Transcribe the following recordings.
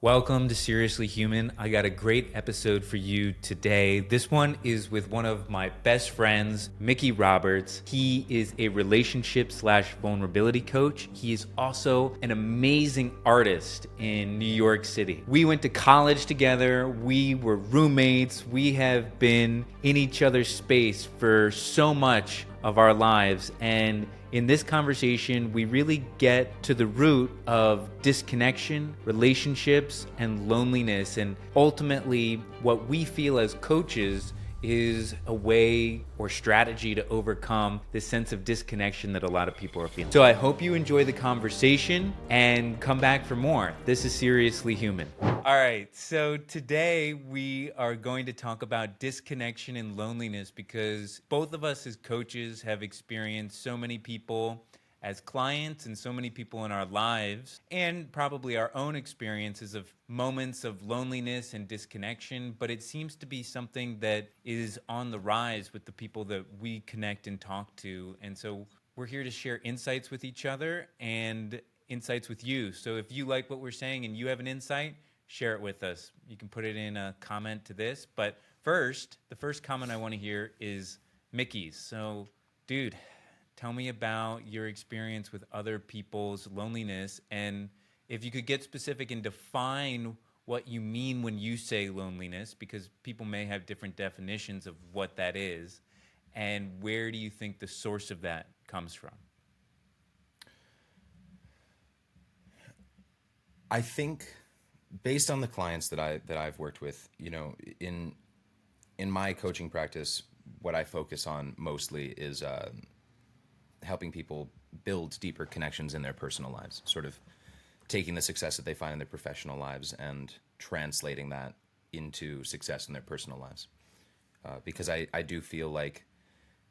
Welcome to Seriously Human. I got a great episode for you today. This one is with one of my best friends, Mickey Roberts. He is a relationship/vulnerability coach. He is also an amazing artist in New York City. We went to college together. We were roommates. We have been in each other's space for so much of our lives, and in this conversation, we really get to the root of disconnection, relationships, and loneliness. And ultimately, what we feel as coaches is a way or strategy to overcome this sense of disconnection that a lot of people are feeling. So I hope you enjoy the conversation and come back for more. This is Seriously Human. All right, so today we are going to talk about disconnection and loneliness because both of us as coaches have experienced so many people as clients and so many people in our lives, and probably our own experiences of moments of loneliness and disconnection, but it seems to be something that is on the rise with the people that we connect and talk to. And so we're here to share insights with each other and insights with you. So if you like what we're saying and you have an insight, share it with us. You can put it in a comment to this. But first, the first comment I want to hear is Mickey's. So, dude, tell me about your experience with other people's loneliness, and if you could get specific and define what you mean when you say loneliness, because people may have different definitions of what that is, and where do you think the source of that comes from? I think based on the clients that I've worked with, in my coaching practice, what I focus on mostly is helping people build deeper connections in their personal lives, sort of taking the success that they find in their professional lives and translating that into success in their personal lives. Because I do feel like,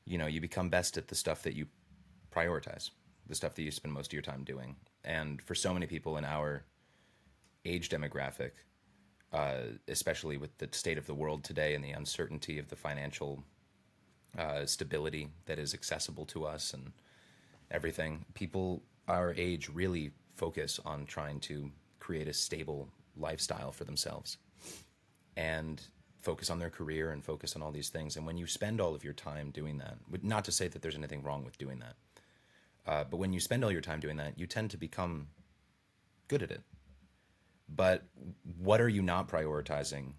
you become best at the stuff that you prioritize, the stuff that you spend most of your time doing. And for so many people in our age demographic, especially with the state of the world today and the uncertainty of the financial stability that is accessible to us and everything, people our age really focus on trying to create a stable lifestyle for themselves and focus on their career and focus on all these things. And when you spend all of your time doing that, not to say that there's anything wrong with doing that, but when you spend all your time doing that, you tend to become good at it. But what are you not prioritizing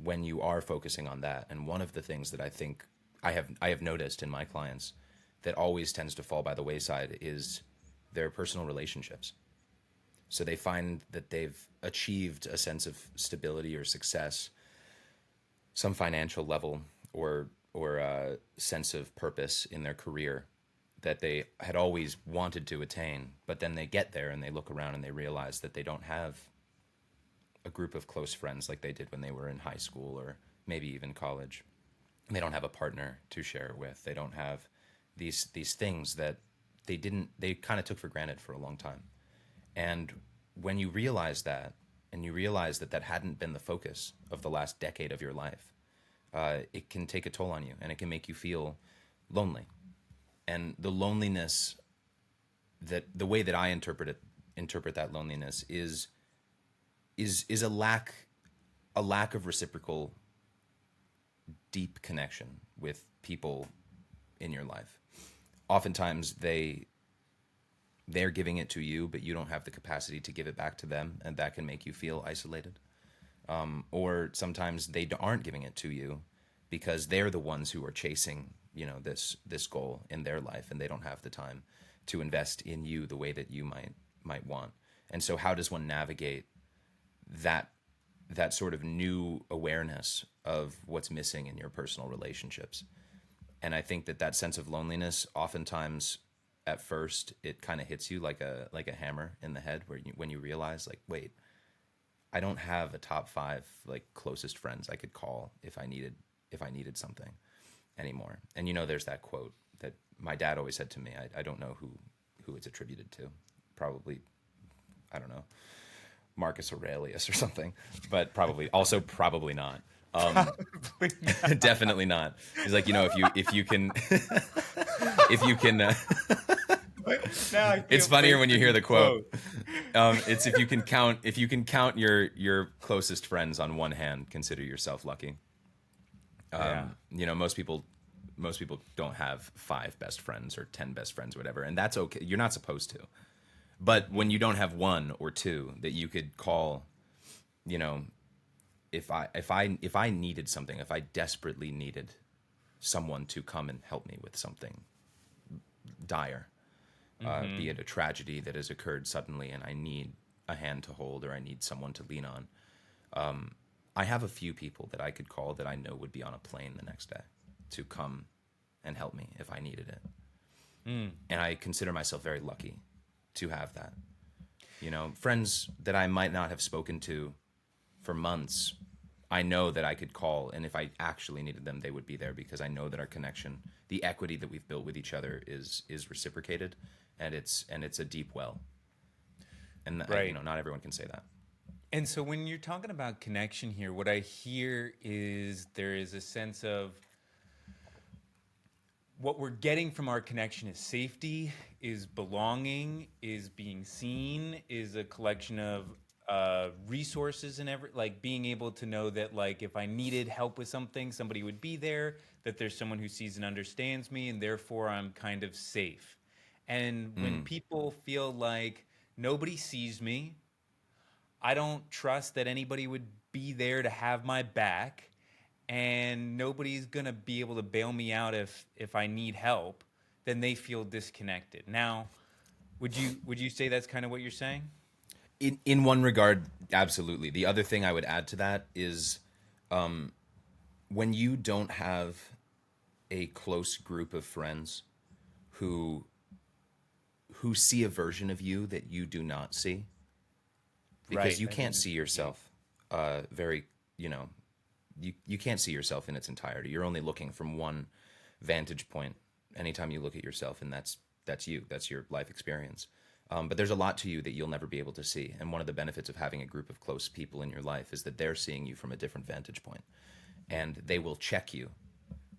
when you are focusing on that? And one of the things that I think I have noticed in my clients that always tends to fall by the wayside is their personal relationships. So they find that they've achieved a sense of stability or success, some financial level or a sense of purpose in their career that they had always wanted to attain, but then they get there and they look around and they realize that they don't have a group of close friends like they did when they were in high school or maybe even college. They don't have a partner to share it with. They don't have these things that they kind of took for granted for a long time. And when you realize that, and you realize that that hadn't been the focus of the last decade of your life, it can take a toll on you and it can make you feel lonely. And the loneliness, that the way that I interpret that loneliness is a lack of reciprocal deep connection with people in your life. Oftentimes they're giving it to you, but you don't have the capacity to give it back to them, and that can make you feel isolated. Or sometimes they aren't giving it to you because they're the ones who are chasing, this goal in their life, and they don't have the time to invest in you the way that you might want. And so how does one navigate that sort of new awareness of what's missing in your personal relationships? And I think that sense of loneliness, oftentimes at first it kind of hits you like a hammer in the head, when you realize, like, wait, I don't have a top 5 like closest friends I could call if I needed something anymore. And there's that quote that my dad always said to me. I don't know who it's attributed to. Probably, I don't know, Marcus Aurelius or something, but probably not. Definitely not. He's like, if you can Now I It's feel funnier bad when you for hear the the quote. It's if you can count your closest friends on one hand, consider yourself lucky. Yeah. Most people don't have 5 best friends or 10 best friends, or whatever, and that's okay. You're not supposed to. But when you don't have one or two that you could call, you know, if I needed something, if I desperately needed someone to come and help me with something dire, be it a tragedy that has occurred suddenly and I need a hand to hold or I need someone to lean on, I have a few people that I could call that I know would be on a plane the next day to come and help me if I needed it. And I consider myself very lucky to have that. Friends that I might not have spoken to for months, I know that I could call, and if I actually needed them, they would be there because I know that our connection, the equity that we've built with each other, is reciprocated, and it's a deep well. And Right. not everyone can say that. And so when you're talking about connection here, what I hear is there is a sense of what we're getting from our connection is safety, is belonging, is being seen, is a collection of resources and like being able to know that like if I needed help with something, somebody would be there, that there's someone who sees and understands me, and therefore I'm kind of safe. And when people feel like nobody sees me, I don't trust that anybody would be there to have my back, and nobody's gonna be able to bail me out if I need help, then they feel disconnected. Now, would you say that's kind of what you're saying? In one regard, absolutely. The other thing I would add to that is when you don't have a close group of friends who see a version of you that you do not see, because Right. you I think can't this see is key. yourself very, you can't see yourself in its entirety. You're only looking from one vantage point anytime you look at yourself, and that's you. That's your life experience. But there's a lot to you that you'll never be able to see. And one of the benefits of having a group of close people in your life is that they're seeing you from a different vantage point, and they will check you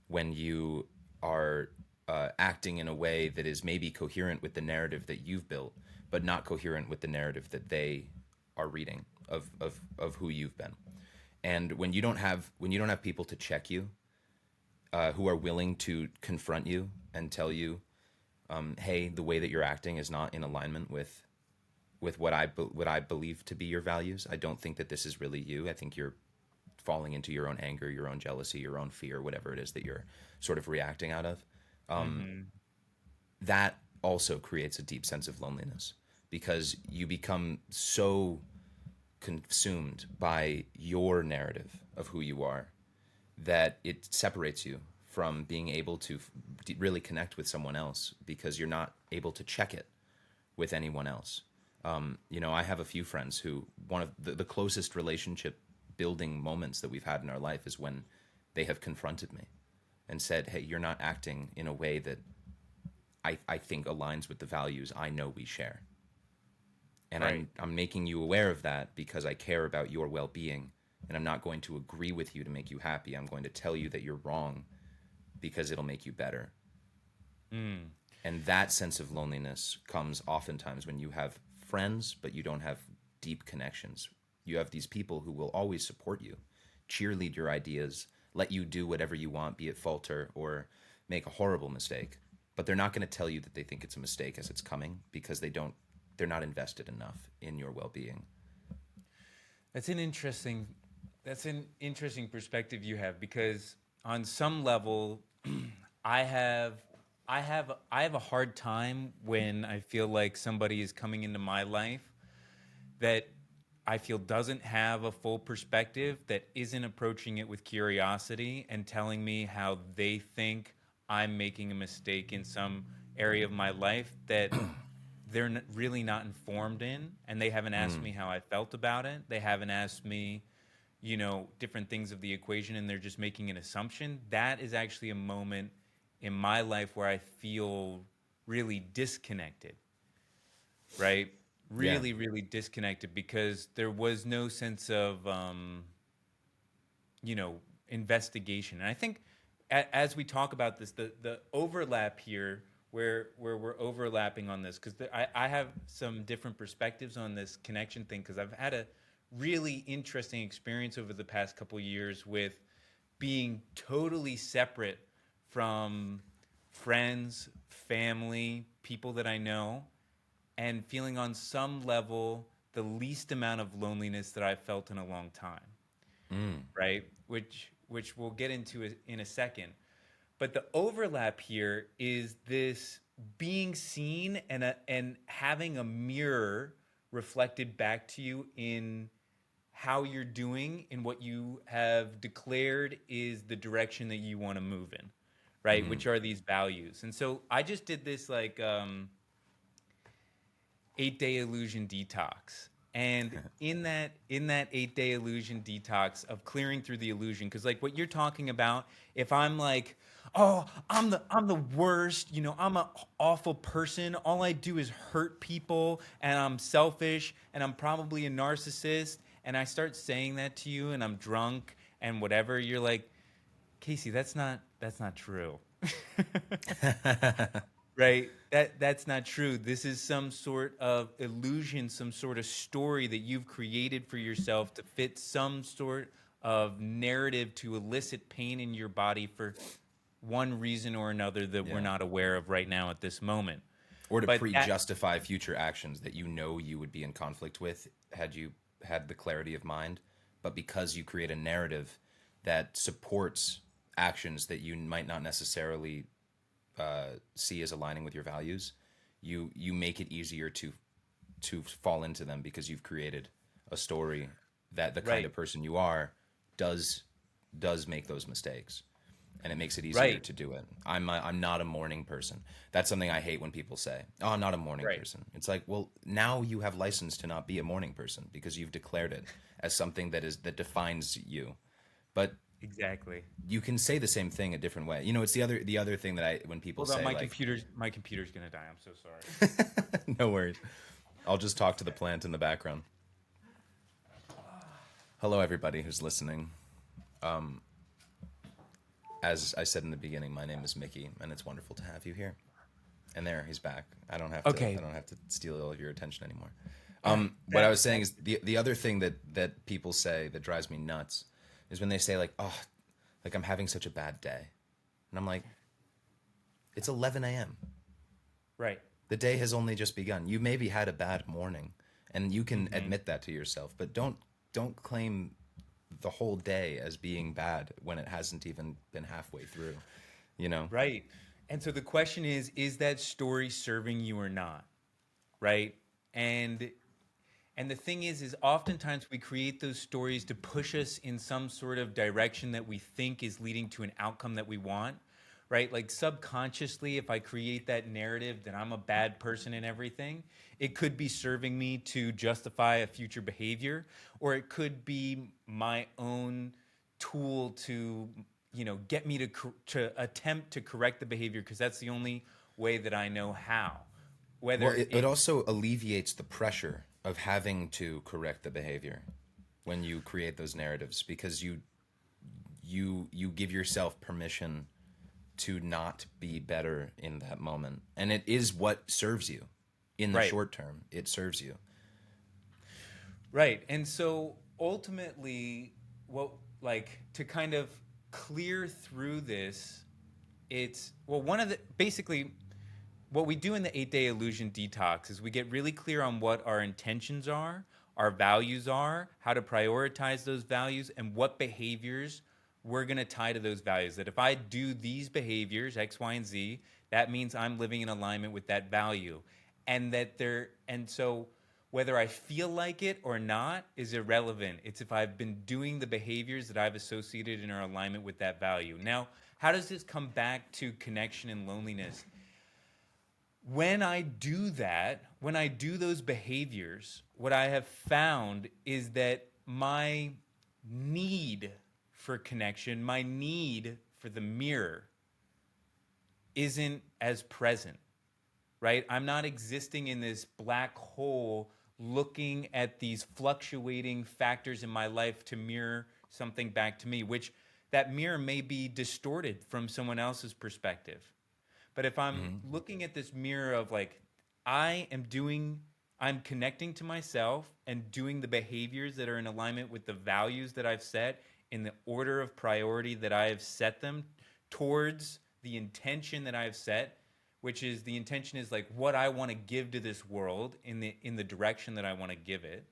when you are acting in a way that is maybe coherent with the narrative that you've built, but not coherent with the narrative that they are reading of who you've been. And when you don't have people to check you, who are willing to confront you and tell you, hey, the way that you're acting is not in alignment with what I believe to be your values. I don't think that this is really you. I think you're falling into your own anger, your own jealousy, your own fear, whatever it is that you're sort of reacting out of. That also creates a deep sense of loneliness because you become so consumed by your narrative of who you are that it separates you from being able to really connect with someone else because you're not able to check it with anyone else. I have a few friends who one of the closest relationship building moments that we've had in our life is when they have confronted me and said, hey, you're not acting in a way that I think aligns with the values I know we share. And Right. I'm making you aware of that because I care about your well-being, and I'm not going to agree with you to make you happy. I'm going to tell you that you're wrong because it'll make you better. And that sense of loneliness comes oftentimes when you have friends, but you don't have deep connections. You have these people who will always support you, cheerlead your ideas, let you do whatever you want, be it falter or make a horrible mistake. But they're not going to tell you that they think it's a mistake as it's coming because they're not invested enough in your well-being. That's an interesting perspective you have because on some level I have I have a hard time when I feel like somebody is coming into my life that I feel doesn't have a full perspective, that isn't approaching it with curiosity and telling me how they think I'm making a mistake in some area of my life that they're really not informed in, and they haven't asked me how I felt about it. They haven't asked me, different things of the equation, and they're just making an assumption. That is actually a moment in my life where I feel really disconnected, right? Yeah. Really, really disconnected because there was no sense of, investigation. And I think as we talk about this, the overlap here where we're overlapping on this because I have some different perspectives on this connection thing because I've had a really interesting experience over the past couple years with being totally separate from friends, family, people that I know, and feeling on some level the least amount of loneliness that I've felt in a long time, right? Which we'll get into in a second. But the overlap here is this being seen and having a mirror reflected back to you in how you're doing in what you have declared is the direction that you want to move in, right? Which are these values. And so I just did this like 8-day illusion detox. And in that 8-day illusion detox of clearing through the illusion, because like what you're talking about, if I'm like, oh, I'm the worst, I'm an awful person. All I do is hurt people, and I'm selfish, and I'm probably a narcissist. And I start saying that to you, and I'm drunk and whatever. You're like, Cayce, that's not true. Right? That's not true. This is some sort of illusion, some sort of story that you've created for yourself to fit some sort of narrative to elicit pain in your body for one reason or another that we're Yeah. not aware of right now at this moment. Or to But that, pre-justify future actions that you know you would be in conflict with had you had the clarity of mind, but because you create a narrative that supports actions that you might not necessarily see as aligning with your values, you make it easier to fall into them because you've created a story that the kind right, of person you are does make those mistakes, and it makes it easier right, to do it. I'm not a morning person. That's something I hate when people say, "Oh, I'm not a morning right. person." It's like, well, now you have license to not be a morning person because you've declared it as something that defines you. But Exactly. you can say the same thing a different way. It's the other thing that when people Hold on, say my like, computer's gonna die. I'm so sorry. no worries. I'll just talk to the plant in the background. Hello, everybody who's listening. As I said in the beginning, my name is Mickey, and it's wonderful to have you here. And there, he's back. I don't have to. Okay. I don't have to steal all of your attention anymore. What I That was saying is the other thing that people say that drives me nuts is when they say like, oh, like I'm having such a bad day, and I'm like, it's 11 a.m. right. The day has only just begun. You maybe had a bad morning, and you can admit that to yourself, but don't claim the whole day as being bad when it hasn't even been halfway through, you know? Right. And so the question is that story serving you or not? Right? And the thing is oftentimes we create those stories to push us in some sort of direction that we think is leading to an outcome that we want. Right? Like subconsciously, if I create that narrative that I'm a bad person and everything, it could be serving me to justify a future behavior, or it could be my own tool to, get me to attempt to correct the behavior because that's the only way that I know how. Well, Whether it also alleviates the pressure of having to correct the behavior when you create those narratives because you give yourself permission to not be better in that moment. And it is what serves you in the right. short term. It serves you. Right. And so ultimately, what, like, to kind of clear through this, it's, well, one of the, basically, what we do in the 8-day illusion detox is we get really clear on what our intentions are, our values are, how to prioritize those values, and what behaviors we're going to tie to those values. That if I do these behaviors, X, Y, and Z, that means I'm living in alignment with that value. And so whether I feel like it or not is irrelevant. It's if I've been doing the behaviors that I've associated in our alignment with that value. Now, how does this come back to connection and loneliness? When I do that, when I do those behaviors, what I have found is that my need for connection, my need for the mirror isn't as present, right? I'm not existing in this black hole looking at these fluctuating factors in my life to mirror something back to me, which that mirror may be distorted from someone else's perspective. But if I'm looking at this mirror of like, I am doing, I'm connecting to myself and doing the behaviors that are in alignment with the values that I've set in the order of priority that I have set them towards the intention that I have set, which is the intention is like what I want to give to this world in the direction that I want to give it,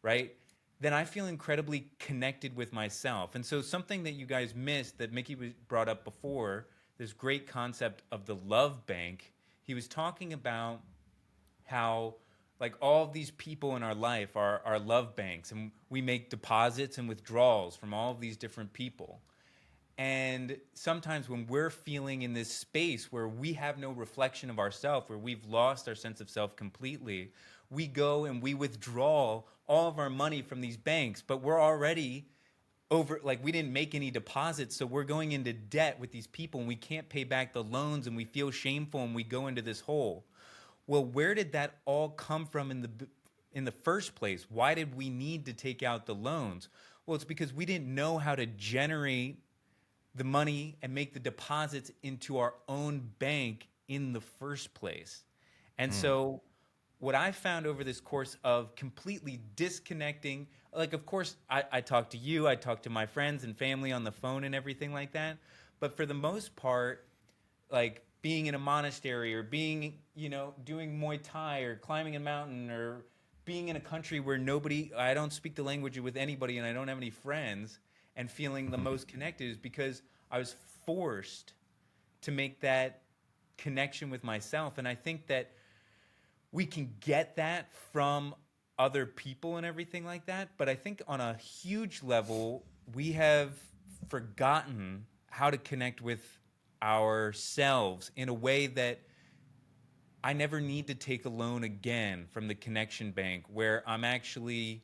right? Then I feel incredibly connected with myself. And so something that you guys missed that Mickey brought up before, this great concept of the love bank, he was talking about how like all of these people in our life are love banks, and we make deposits and withdrawals from all of these different people. And sometimes when we're feeling in this space where we have no reflection of ourself, where we've lost our sense of self completely, we go and we withdraw all of our money from these banks, but we're already over, like we didn't make any deposits, so we're going into debt with these people and we can't pay back the loans and we feel shameful and we go into this hole. Well, where did that all come from in the first place? Why did we need to take out the loans? Well, it's because we didn't know how to generate the money and make the deposits into our own bank in the first place. And so what I found over this course of completely disconnecting, like, of course, I talk to you, I talk to my friends and family on the phone and everything like that. But for the most part, like being in a monastery or being, doing Muay Thai or climbing a mountain or being in a country where I don't speak the language with anybody and I don't have any friends and feeling the most connected is because I was forced to make that connection with myself. And I think that we can get that from other people and everything like that. But I think on a huge level, we have forgotten how to connect with ourselves in a way that I never need to take a loan again from the connection bank where I'm actually,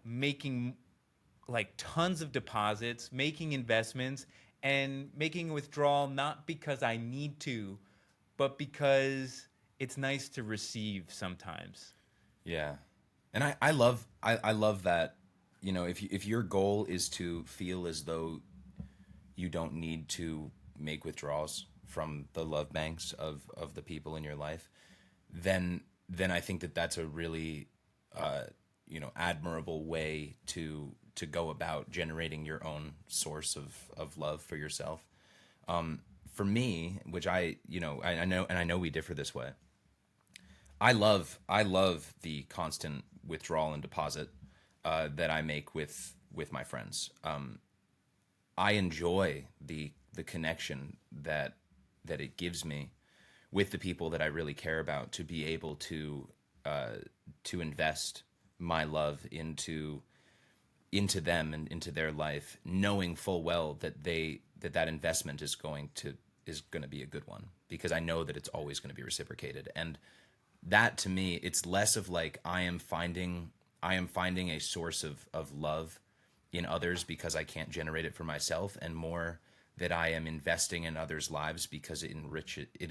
making like tons of deposits, making investments, and making a withdrawal not because I need to, but because it's nice to receive sometimes. Yeah. And I love that, if your goal is to feel as though you don't need to make withdrawals from the love banks of the people in your life, then I think that that's a really admirable way to go about generating your own source of love for yourself. For me, which I know we differ this way. I love the constant withdrawal and deposit that I make with my friends. I enjoy the connection that it gives me with the people that I really care about, to be able to invest my love into them and into their life, knowing full well that that investment is going to be a good one, because I know that it's always going to be reciprocated. And that, to me, it's less of like I am finding a source of love in others because I can't generate it for myself, and more that I am investing in others' lives because it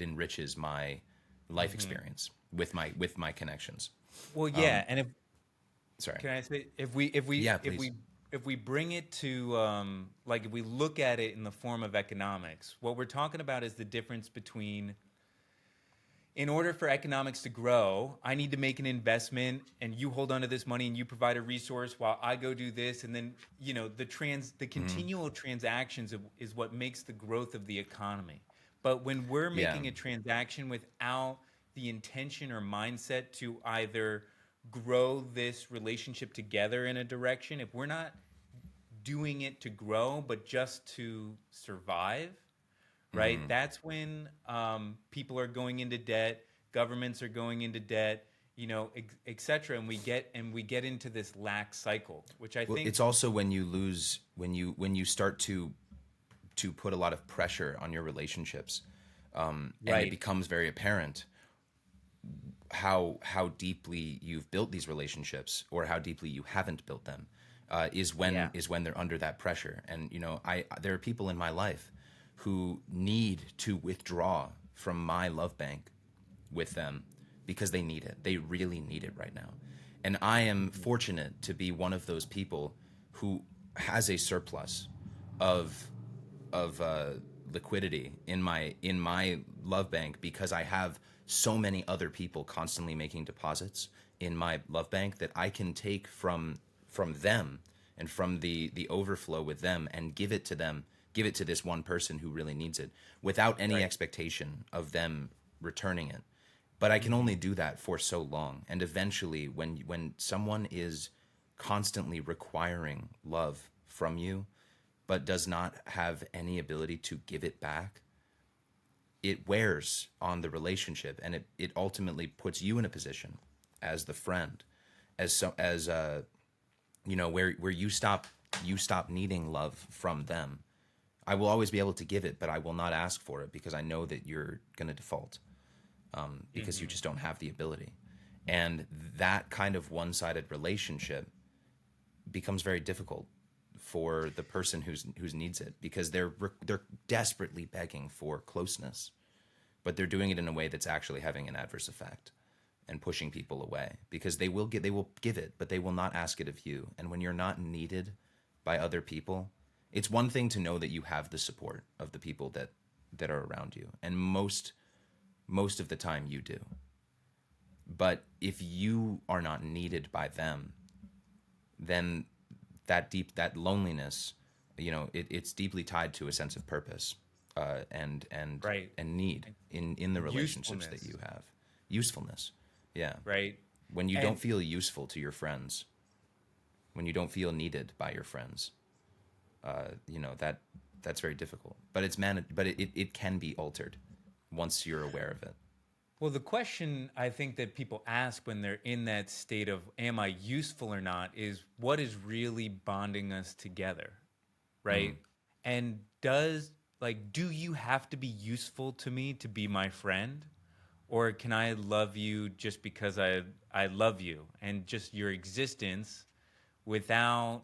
enriches my life experience with my connections. Well, yeah, and if Sorry. can I say if Yeah, please. we bring it to like if we look at it in the form of economics, what we're talking about is the difference between, in order for economics to grow, I need to make an investment and you hold on to this money and you provide a resource while I go do this. And then, the continual transactions is what makes the growth of the economy. But when we're Yeah. making a transaction without the intention or mindset to either grow this relationship together in a direction, if we're not doing it to grow, but just to survive, right? That's when people are going into debt, governments are going into debt, et cetera, and we get into this lack cycle, which I Well, think it's also when you lose when you start to put a lot of pressure on your relationships, and it right, becomes very apparent how deeply you've built these relationships, or how deeply you haven't built them, is yeah, when they're under that pressure. And there are people in my life who need to withdraw from my love bank with them because they need it. They really need it right now. And I am fortunate to be one of those people who has a surplus of liquidity in my love bank, because I have so many other people constantly making deposits in my love bank, that I can take from them and from the overflow with them and give it to them, give it to this one person who really needs it, without any Right. expectation of them returning it. But I can only do that for so long. And eventually, when someone is constantly requiring love from you, but does not have any ability to give it back, it wears on the relationship, and it ultimately puts you in a position as the friend, as where you stop needing love from them. I will always be able to give it, but I will not ask for it, because I know that you're going to default, because you just don't have the ability. And that kind of one-sided relationship becomes very difficult for the person who's needs it, because they're desperately begging for closeness, but they're doing it in a way that's actually having an adverse effect and pushing people away, because they will give it, but they will not ask it of you. And when you're not needed by other people, it's one thing to know that you have the support of the people that are around you, and most of the time you do. But if you are not needed by them, then that loneliness, it's deeply tied to a sense of purpose, and Right. need in the relationships that Usefulness. you have. Usefulness. Yeah. Right. When you don't And feel useful to your friends, when you don't feel needed by your friends, that's very difficult. But it can be altered once you're aware of it. well, the question I think that people ask when they're in that state of am I useful or not is what is really bonding us together, right? And do you have to be useful to me to be my friend? Or can I love you just because I love you, and just your existence without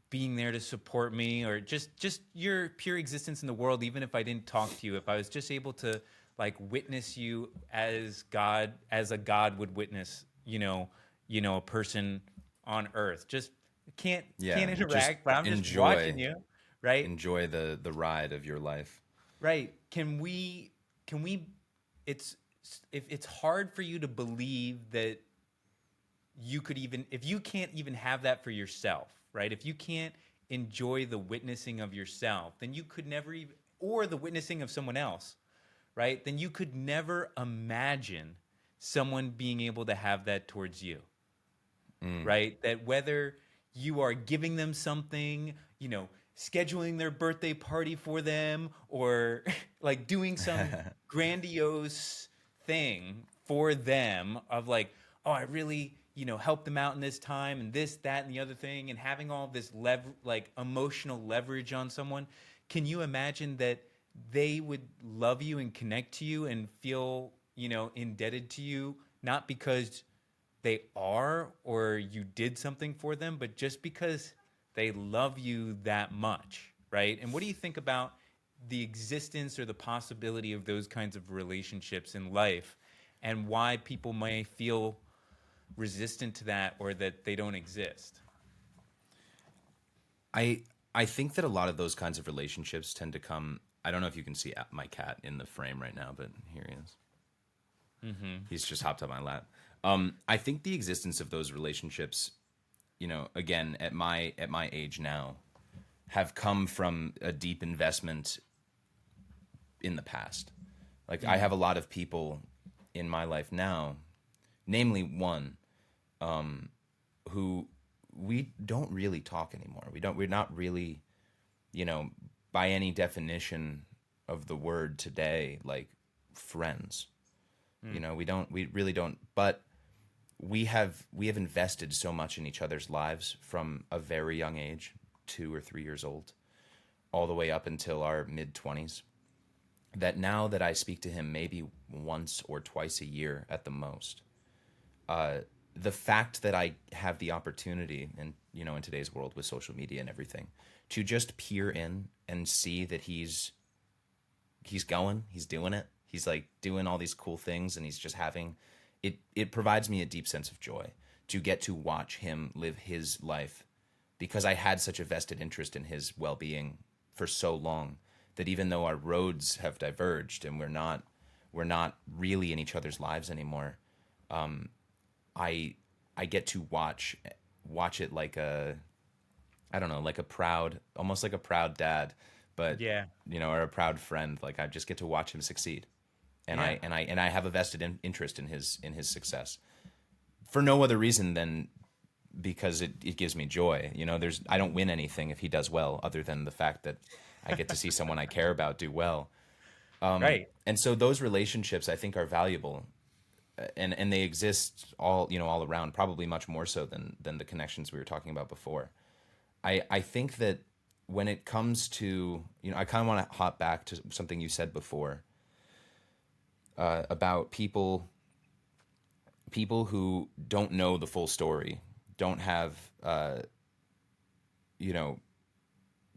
being there to support me, or just your pure existence in the world, even if I didn't talk to you, if I was just able to like witness you as a god would witness, a person on earth, just can't Yeah, just interact, but I'm just enjoy watching you, right? enjoy the ride of your life. Right. Can we it's if it's hard for you to believe that you could even if you can't even have that for yourself, right? If you can't enjoy the witnessing of yourself, then you could never even, or the witnessing of someone else, right? Then you could never imagine someone being able to have that towards you, right? That whether you are giving them something, scheduling their birthday party for them, or like doing some grandiose thing for them of like, oh, I really, helped them out in this time and this, that, and the other thing, and having all this like emotional leverage on someone. Can you imagine that they would love you and connect to you and feel, indebted to you, not because they are or you did something for them, but just because they love you that much, right? And what do you think about the existence or the possibility of those kinds of relationships in life, and why people may feel resistant to that or that they don't exist? I think that a lot of those kinds of relationships tend to come. I don't know if you can see my cat in the frame right now, but here he is. He's just hopped on my lap. I think the existence of those relationships, again at my age now, have come from a deep investment in the past. Like I have a lot of people in my life now, namely one, who we don't really talk anymore. We're not really, by any definition of the word today, like friends. We really don't, but we have invested so much in each other's lives from a very young age, 2 or 3 years old, all the way up until our mid-20s, that now that I speak to him maybe once or twice a year at the most, the fact that I have the opportunity, and in today's world with social media and everything, to just peer in and see that he's doing it. He's like doing all these cool things, and he's just having it. It provides me a deep sense of joy to get to watch him live his life, because I had such a vested interest in his well-being for so long, that even though our roads have diverged and we're not really in each other's lives anymore, I I get to watch it like a, I don't know, like a proud, almost like a proud dad, but Yeah. or a proud friend. Like I just get to watch him succeed, and Yeah. I have a vested interest in his success for no other reason than because it gives me joy. I don't win anything if he does well, other than the fact that I get to see someone I care about do well. Right. And so those relationships I think are valuable, and they exist all around, probably much more so than the connections we were talking about before. I think that when it comes to, I kind of want to hop back to something you said before, about people who don't know the full story, don't have, you know,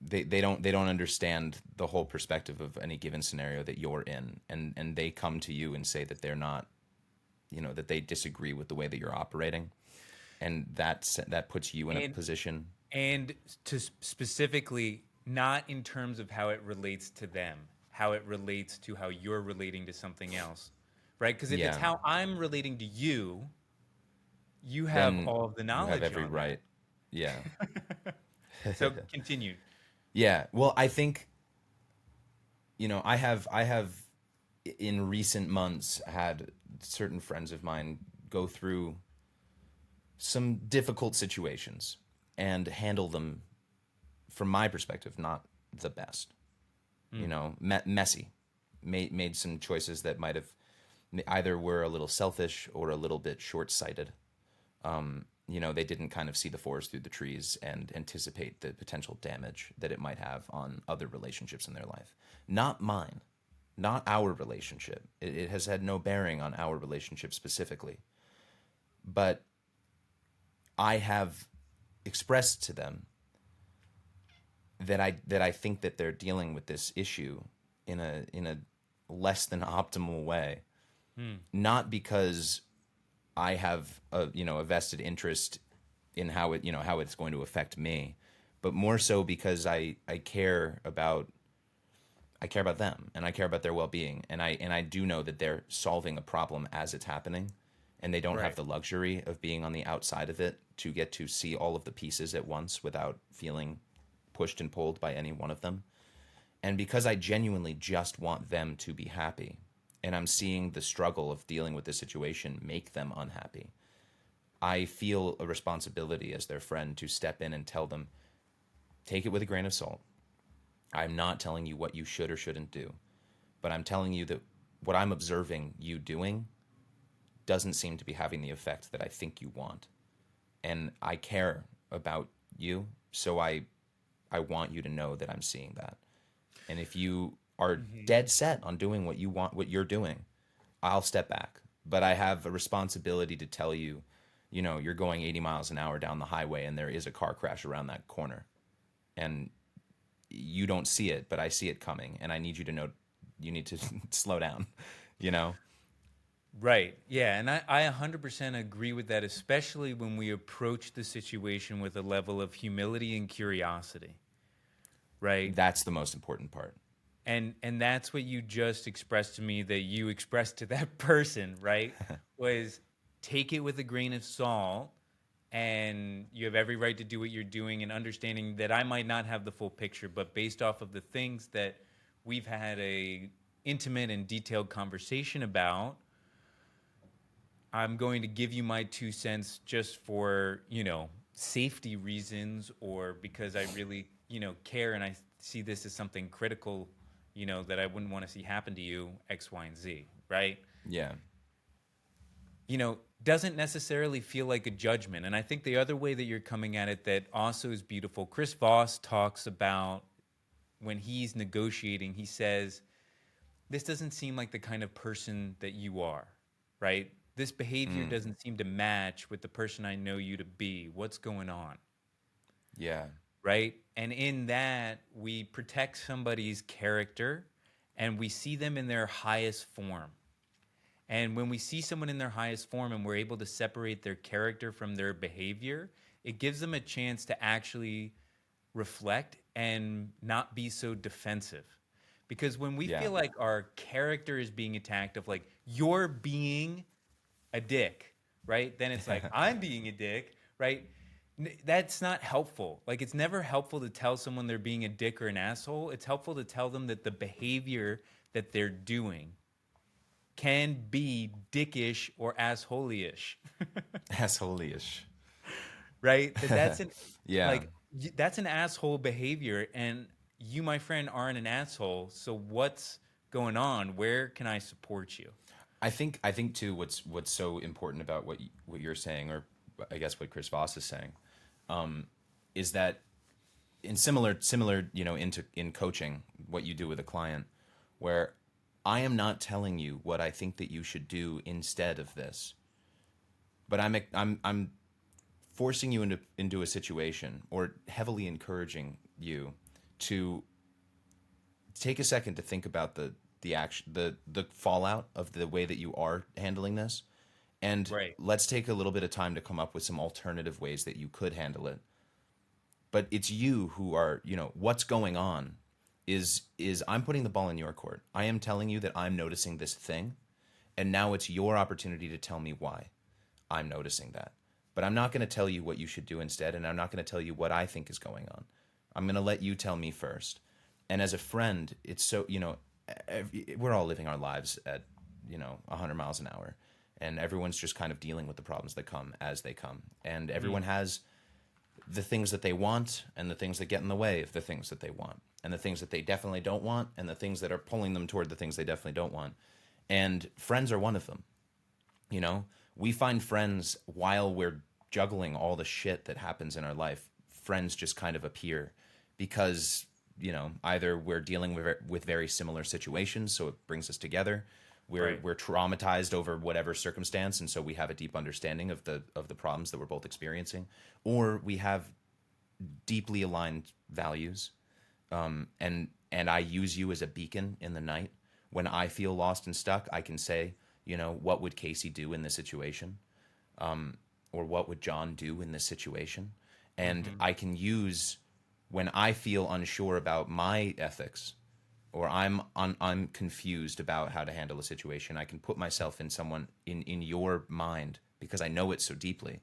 they don't understand the whole perspective of any given scenario that you're in, and they come to you and say that they're not, that they disagree with the way that you're operating, and that puts you in a And position. and to specifically not in terms of how it relates to them, how it relates to how you're relating to something else, right? Because if it's Yeah, how I'm relating to you, you have then all of the you have knowledge every on that. right. Yeah. So continue. Yeah. Well, I think, I have in recent months had certain friends of mine go through some difficult situations and handle them, from my perspective, not the best. Messy, made some choices that might have either were a little selfish or a little bit short-sighted. They didn't kind of see the forest through the trees and anticipate the potential damage that it might have on other relationships in their life. Not mine, not our relationship. It has had no bearing on our relationship specifically. But I have expressed to them that I think that they're dealing with this issue in a less than optimal way. Not because I have a vested interest in how it's going to affect me, but more so because I care about them, and I care about their well-being, and I do know that they're solving a problem as it's happening, and they don't have Right. the luxury of being on the outside of it to get to see all of the pieces at once without feeling pushed and pulled by any one of them. And because I genuinely just want them to be happy, and I'm seeing the struggle of dealing with this situation make them unhappy, I feel a responsibility as their friend to step in and tell them, take it with a grain of salt. I'm not telling you what you should or shouldn't do, but I'm telling you that what I'm observing you doing doesn't seem to be having the effect that I think you want. And I care about you, so I want you to know that I'm seeing that. And if you are dead set on doing what you want, what you're doing, I'll step back. But I have a responsibility to tell you, you're going 80 miles an hour down the highway and there is a car crash around that corner. And you don't see it, but I see it coming. And I need you to know you need to slow down, you know? Right. Yeah. And I 100% agree with that, especially when we approach the situation with a level of humility and curiosity. Right. That's the most important part. And that's what you just expressed to me that you expressed to that person, right? Was take it with a grain of salt, and you have every right to do what you're doing, and understanding that I might not have the full picture, but based off of the things that we've had a intimate and detailed conversation about, I'm going to give you my 2 cents just for, safety reasons, or because I really, care and I see this as something critical, that I wouldn't want to see happen to you, X, Y, and Z, right? Yeah. Doesn't necessarily feel like a judgment. And I think the other way that you're coming at it that also is beautiful, Chris Voss talks about when he's negotiating, he says, this doesn't seem like the kind of person that you are, right? This behavior Mm, doesn't seem to match with the person I know you to be. What's going on, yeah. right? And in that, we protect somebody's character and we see them in their highest form. And when we see someone in their highest form and we're able to separate their character from their behavior, it gives them a chance to actually reflect and not be so defensive. Because when we Yeah. feel like our character is being attacked, of like, you're being a dick, right? Then it's like, I'm being a dick, right? That's not helpful. Like, it's never helpful to tell someone they're being a dick or an asshole. It's helpful to tell them that the behavior that they're doing can be dickish or asshole-ish. Asshole-ish. Right? That's an Yeah. like that's an asshole behavior, and you, my friend, aren't an asshole. So what's going on? Where can I support you? I think too what's so important about what you're saying, or I guess what Chris Voss is saying, is that in similar into in coaching, what you do with a client, where I am not telling you what I think that you should do instead of this, but I'm forcing you into a situation, or heavily encouraging you to take a second to think about the action, the fallout of the way that you are handling this, and Right. let's take a little bit of time to come up with some alternative ways that you could handle it. But it's you who are, what's going on is I'm putting the ball in your court. I am telling you that I'm noticing this thing, and now it's your opportunity to tell me why I'm noticing that. But I'm not going to tell you what you should do instead, and I'm not going to tell you what I think is going on. I'm going to let you tell me first. And as a friend, it's so, we're all living our lives at, 100 miles an hour, and everyone's just kind of dealing with the problems that come as they come. And everyone has the things that they want and the things that get in the way of the things that they want, and the things that they definitely don't want, and the things that are pulling them toward the things they definitely don't want. And friends are one of them. We find friends while we're juggling all the shit that happens in our life. Friends just kind of appear because, either we're dealing with very similar situations, so it brings us together. We're Right. we're traumatized over whatever circumstance, and so we have a deep understanding of the problems that we're both experiencing, or we have deeply aligned values, and I use you as a beacon in the night. When I feel lost and stuck, I can say, what would Cayce do in this situation? Or what would John do in this situation? And Mm-hmm. I can use, when I feel unsure about my ethics, or I'm confused about how to handle a situation, I can put myself in someone in your mind, because I know it so deeply,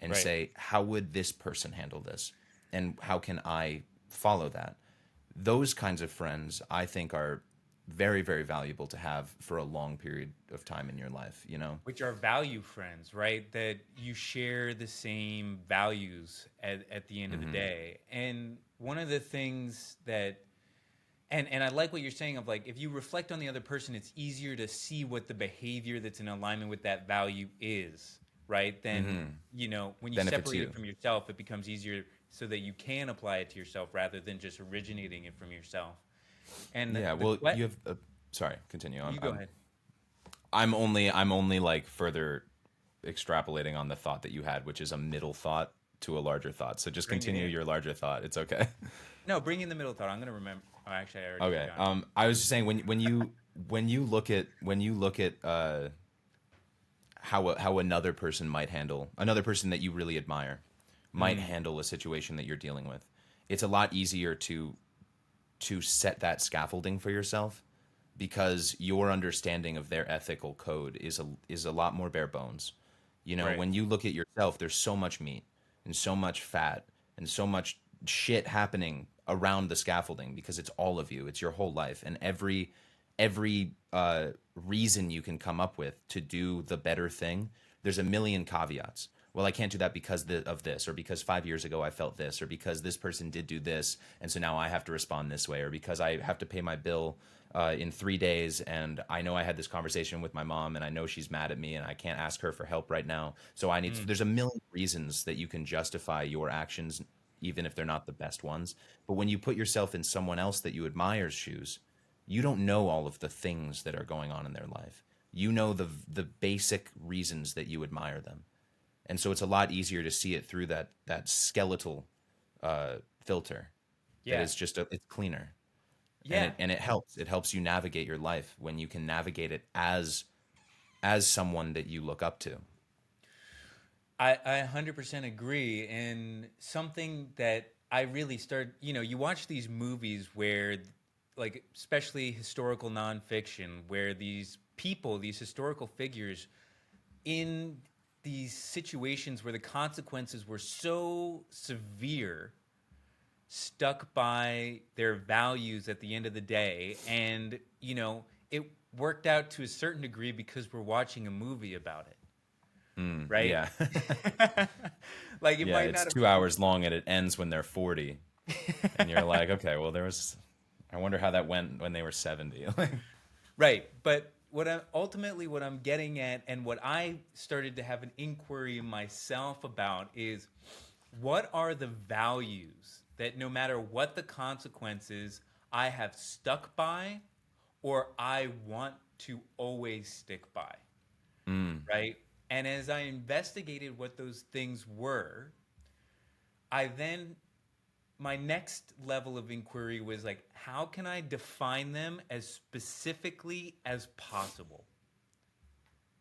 and Right. say, how would this person handle this? And how can I follow that? Those kinds of friends, I think, are very, very valuable to have for a long period of time in your life. Which are value friends, right? That you share the same values at the end of the day. And one of the things that and I like what you're saying, of like, if you reflect on the other person, it's easier to see what the behavior that's in alignment with that value is, right? Then, when you Benefits separate it you. from yourself, it becomes easier so that you can apply it to yourself rather than just originating it from yourself. And Yeah, the well, what you have. Sorry, continue. you go ahead. I'm only like further extrapolating on the thought that you had, which is a middle thought to a larger thought. So just Bring it continue in. your larger thought. It's okay. No, bring in the middle thought. I'm gonna remember. Oh, actually, I already Okay. forgot. I was just saying, when you look at how another person might handle, another person that you really admire might Mm, handle a situation that you're dealing with, it's a lot easier to set that scaffolding for yourself, because your understanding of their ethical code is a lot more bare bones. right. When you look at yourself, there's so much meat and so much fat and so much shit happening around the scaffolding, because it's all of you. It's your whole life, and every reason you can come up with to do the better thing, there's a million caveats. Well, I can't do that because of this, or because 5 years ago I felt this, or because this person did do this, and so now I have to respond this way, or because I have to pay my bill in 3 days, and I know I had this conversation with my mom, and I know she's mad at me, and I can't ask her for help right now. So I need. Mm, There's a million reasons that you can justify your actions, even if they're not the best ones. But when you put yourself in someone else that you admire's shoes, you don't know all of the things that are going on in their life. You know the basic reasons that you admire them, and so it's a lot easier to see it through that skeletal filter. That yeah. is just it's cleaner, and Yeah. it helps you navigate your life when you can navigate it as someone that you look up to. I 100% agree. And something that I really start, you watch these movies where like especially historical nonfiction, where these people, these historical figures, in these situations where the consequences were so severe, stuck by their values at the end of the day. And, it worked out to a certain degree because we're watching a movie about it, right? Yeah. Like it Yeah, might it's not have. 2 hours long and it ends when they're 40. And you're like, okay, well, I wonder how that went when they were 70. Right, but what I'm getting at, and what I started to have an inquiry in myself about, is what are the values that no matter what the consequences, I have stuck by, or I want to always stick by, right? And as I investigated what those things were, I then my next level of inquiry was like, how can I define them as specifically as possible,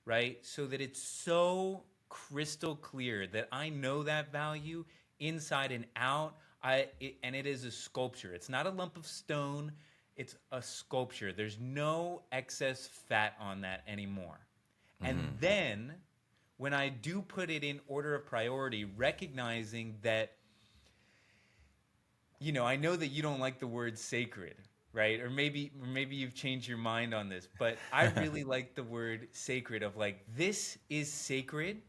right? So that it's so crystal clear that I know that value inside and out. And it is a sculpture. It's not a lump of stone. It's a sculpture. There's no excess fat on that anymore. And then when I do put it in order of priority, recognizing that, I know that you don't like the word sacred, right? Or maybe you've changed your mind on this, but I really like the word sacred, of like, this is sacred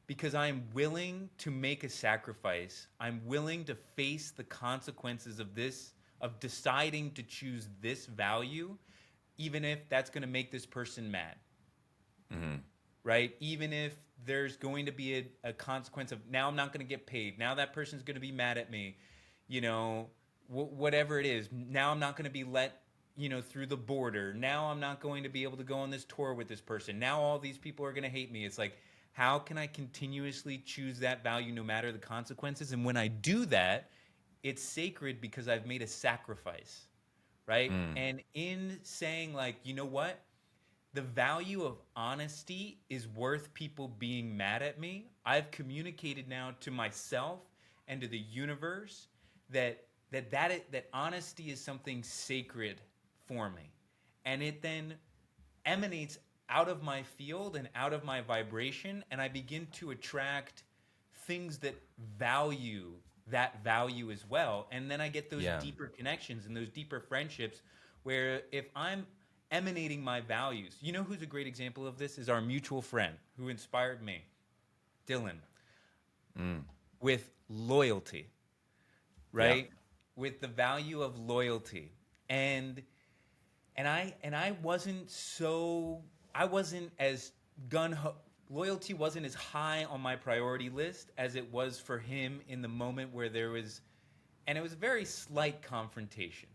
because I'm willing to make a sacrifice. I'm willing to face the consequences of this, of deciding to choose this value, even if that's going to make this person mad, right? Even if there's going to be a consequence of, now I'm not going to get paid. Now that person's going to be mad at me, whatever it is. Now I'm not going to be let, through the border. Now I'm not going to be able to go on this tour with this person. Now all these people are going to hate me. It's like, how can I continuously choose that value no matter the consequences? And when I do that, it's sacred because I've made a sacrifice, right? And in saying, like, you know what? The value of honesty is worth people being mad at me. I've communicated now to myself and to the universe that honesty is something sacred for me. And it then emanates out of my field and out of my vibration, and I begin to attract things that value that value as well. And then I get those Yeah. deeper connections and those deeper friendships, where if I'm emanating my values, who's a great example of this is our mutual friend who inspired me, Dylan, with loyalty, Yeah. right? With the value of loyalty. And I wasn't as gun ho. Loyalty wasn't as high on my priority list as it was for him in the moment where there was, and it was a very slight confrontation,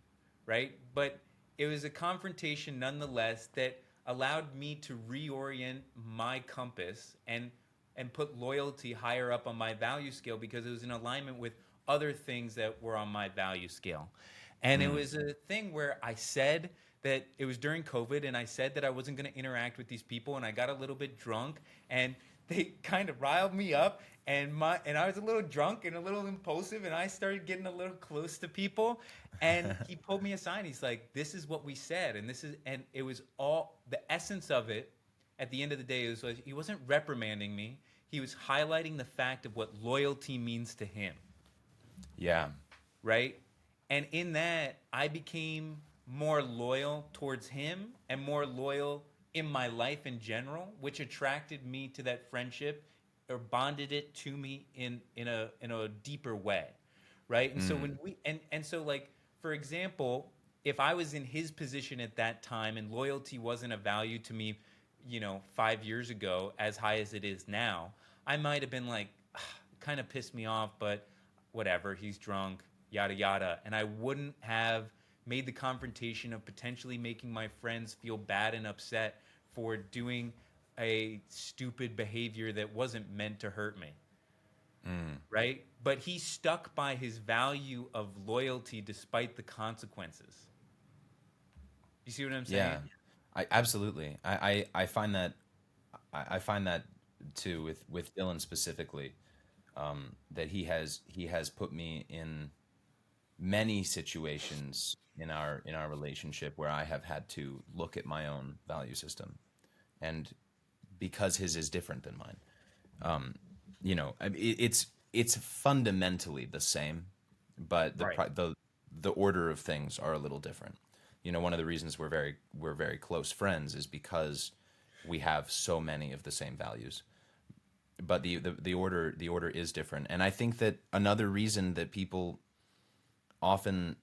right? But it was a confrontation nonetheless that allowed me to reorient my compass and put loyalty higher up on my value scale, because it was in alignment with other things that were on my value scale. And it was a thing where I said that it was during COVID, and I said that I wasn't going to interact with these people, and I got a little bit drunk, and they kind of riled me up, and I was a little drunk and a little impulsive, and I started getting a little close to people, and he pulled me aside. He's like, "This is what we said," and it was all the essence of it. At the end of the day, it was like, he wasn't reprimanding me. He was highlighting the fact of what loyalty means to him, Yeah. right? And in that, I became more loyal towards him and more loyal in my life in general, which attracted me to that friendship, or bonded it to me in a deeper way, right? And so when we and so, like, for example, if I was in his position at that time and loyalty wasn't a value to me, 5 years ago, as high as it is now, I might have been like, kind of pissed me off, but whatever, he's drunk, yada yada. And I wouldn't have made the confrontation of potentially making my friends feel bad and upset for doing a stupid behavior that wasn't meant to hurt me, right? But he stuck by his value of loyalty despite the consequences. You see what I'm saying? Yeah. I absolutely. I find that I find that too with Dylan specifically, that he has put me in many situations in our relationship where I have had to look at my own value system, and because his is different than mine, it's fundamentally the same, but Right. the order of things are a little different. One of the reasons we're very close friends is because we have so many of the same values, but the order is different. And I think that another reason that people often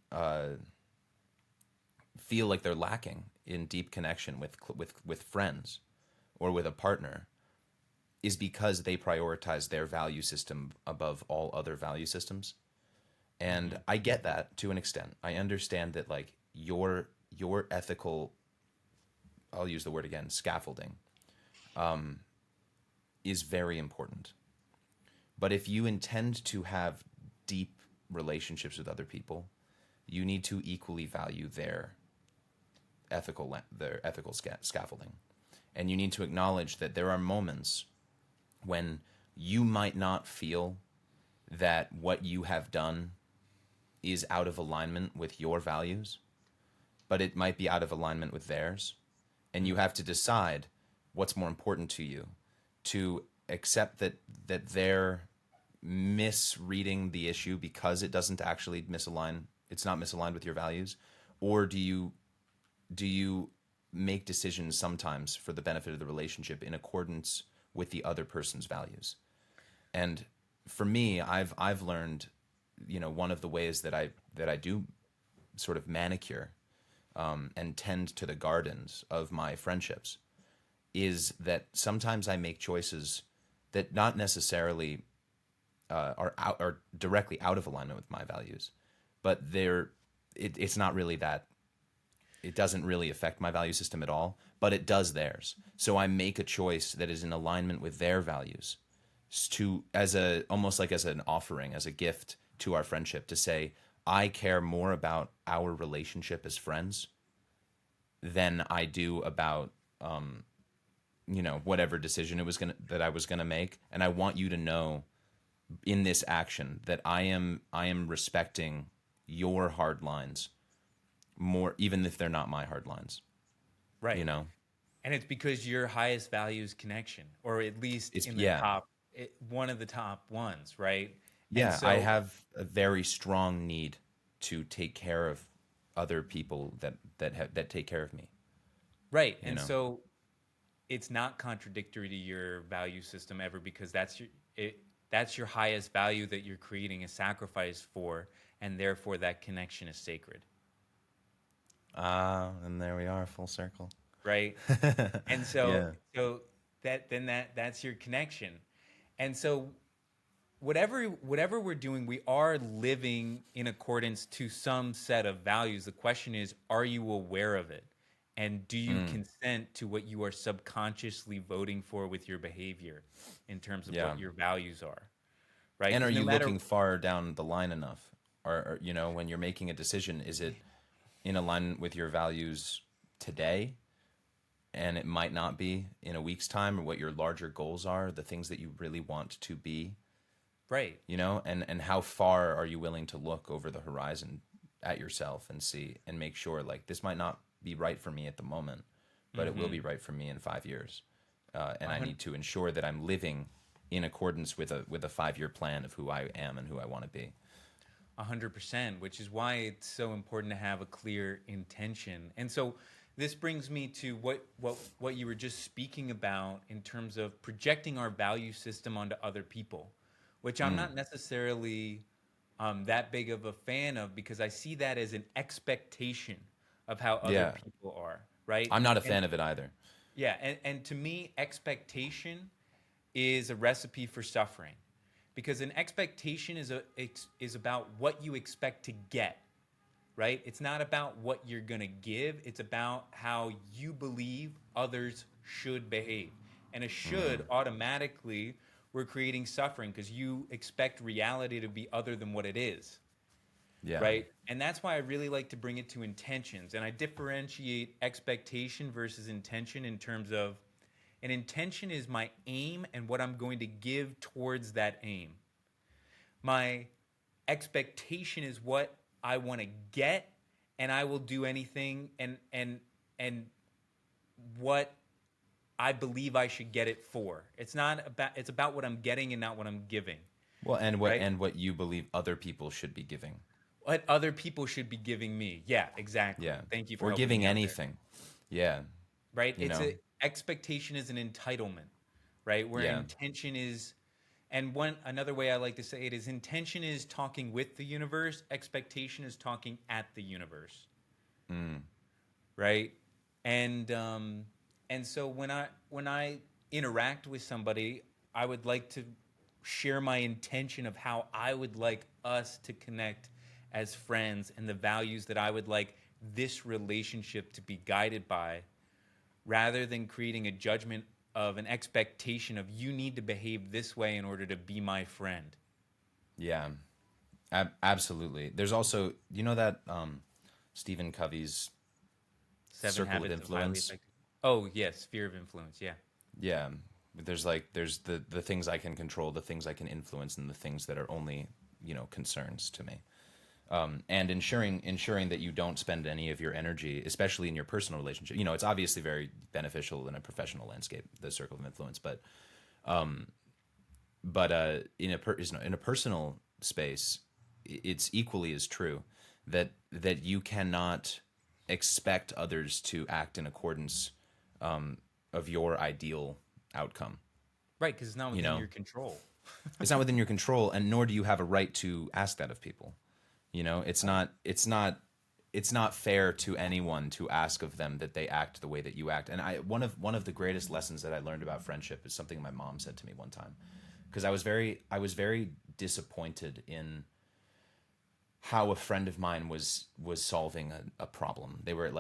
feel like they're lacking in deep connection with friends or with a partner is because they prioritize their value system above all other value systems. And I get that to an extent. I understand that, like, your ethical, I'll use the word again, scaffolding, is very important. But if you intend to have deep relationships with other people, you need to equally value their ethical scaffolding. And you need to acknowledge that there are moments when you might not feel that what you have done is out of alignment with your values, but it might be out of alignment with theirs. And you have to decide what's more important to you, to accept that they're misreading the issue because it doesn't actually misalign, it's not misaligned with your values, or do you make decisions sometimes for the benefit of the relationship in accordance with the other person's values? And for me, I've learned, one of the ways that I do sort of manicure and tend to the gardens of my friendships is that sometimes I make choices that not necessarily are directly out of alignment with my values, but it's not really that, it doesn't really affect my value system at all, but it does theirs. So I make a choice that is in alignment with their values, almost like as an offering, as a gift to our friendship, to say, I care more about our relationship as friends than I do about whatever decision that I was gonna make. And I want you to know in this action that I am respecting your hard lines more, even if they're not my hard lines. Right. You know, And it's because your highest value is connection, or at least it's in the yeah, top, one of the top ones, right? And yeah. I so, have a very strong need to take care of other people that take care of me. right. You And know, so it's not contradictory to your value system ever, because that's your highest value that you're creating a sacrifice for, and therefore that connection is sacred, and there we are, full circle. right? And so Yeah, so that's your connection. And so whatever we're doing, we are living in accordance to some set of values. The question is, are you aware of it? And do you consent to what you are subconsciously voting for with your behavior in terms of yeah. what your values are, right? And are Because no you matter, looking far down the line enough? Or when you're making a decision, is it in alignment with your values today? And it might not be in a week's time, or what your larger goals are, the things that you really want to be, right? and how far are you willing to look over the horizon at yourself and see and make sure, like, this might not be right for me at the moment, but it will be right for me in 5 years. And A I hun- need to ensure that I'm living in accordance with a 5 year plan of who I am and who I want to be. 100%, which is why it's so important to have a clear intention. And so this brings me to what you were just speaking about in terms of projecting our value system onto other people, which I'm not necessarily that big of a fan of, because I see that as an expectation of how other Yeah, people are, right? I'm not a And fan of it either. yeah, and to me, expectation is a recipe for suffering, because an expectation is about what you expect to get, right? It's not about what you're going to give. It's about how you believe others should behave. And a should automatically, we're creating suffering because you expect reality to be other than what it is, Yeah, right? And that's why I really like to bring it to intentions. And I differentiate expectation versus intention in terms of, an intention is my aim and what I'm going to give towards that aim. My expectation is what I want to get, and I will do anything and what I believe I should get it for. It's about what I'm getting and not what I'm giving, Well, right? and what you believe other people should be giving. What other people should be giving me. Yeah, exactly. Yeah. Thank you for Or helping giving me out there. anything. Yeah. Right? You know. Expectation is an entitlement, right? Where Yeah. intention is, and another way I like to say it is intention is talking with the universe, expectation is talking at the universe, right? And so when I interact with somebody, I would like to share my intention of how I would like us to connect as friends and the values that I would like this relationship to be guided by, rather than creating a judgment of an expectation of you need to behave this way in order to be my friend. Yeah. Absolutely. There's also, you know that Stephen Covey's Seven circle of habits of highly influence? effective. Oh yes, sphere of influence. Yeah. Yeah. There's the things I can control, the things I can influence, and the things that are only, concerns to me. And ensuring that you don't spend any of your energy, especially in your personal relationship. It's obviously very beneficial in a professional landscape, the circle of influence, but in a personal space, it's equally as true that you cannot expect others to act in accordance of your ideal outcome. Right, because it's not You within know, your control. it's not within your control, and nor do you have a right to ask that of people. It's not fair to anyone to ask of them that they act the way that you act. And one of the greatest lessons that I learned about friendship is something my mom said to me one time, because I was very disappointed in how a friend of mine was solving a problem. They were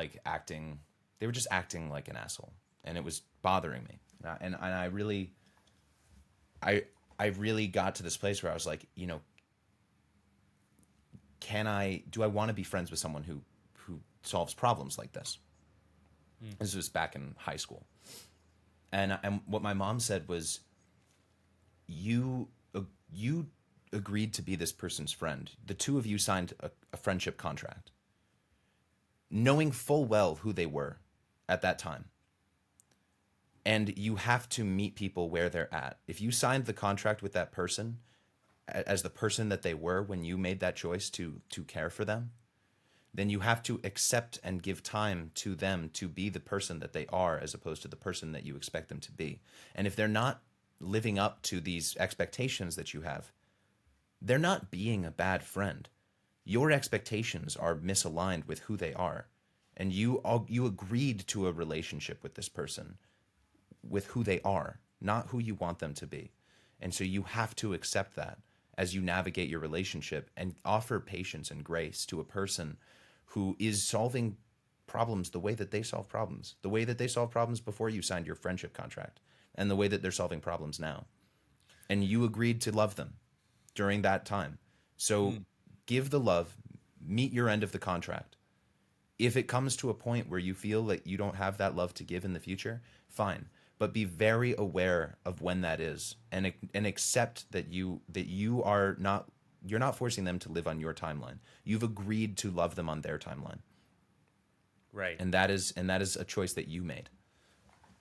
just acting like an asshole, and it was bothering me. And I really got to this place where I was like, do I want to be friends with someone who solves problems like this? This was back in high school. And what my mom said was, you agreed to be this person's friend. The two of you signed a friendship contract, knowing full well who they were at that time. And you have to meet people where they're at. If you signed the contract with that person as the person that they were when you made that choice to care for them, then you have to accept and give time to them to be the person that they are, as opposed to the person that you expect them to be. And if they're not living up to these expectations that you have, they're not being a bad friend. Your expectations are misaligned with who they are. And you agreed to a relationship with this person with who they are, not who you want them to be. And so you have to accept that as you navigate your relationship, and offer patience and grace to a person who is solving problems the way that they solve problems, the way that they solved problems before you signed your friendship contract, and the way that they're solving problems now. And you agreed to love them during that time. So give the love, meet your end of the contract. If it comes to a point where you feel that you don't have that love to give in the future, fine. But be very aware of when that is, and accept that you're not forcing them to live on your timeline. You've agreed to love them on their timeline. Right. And that is a choice that you made.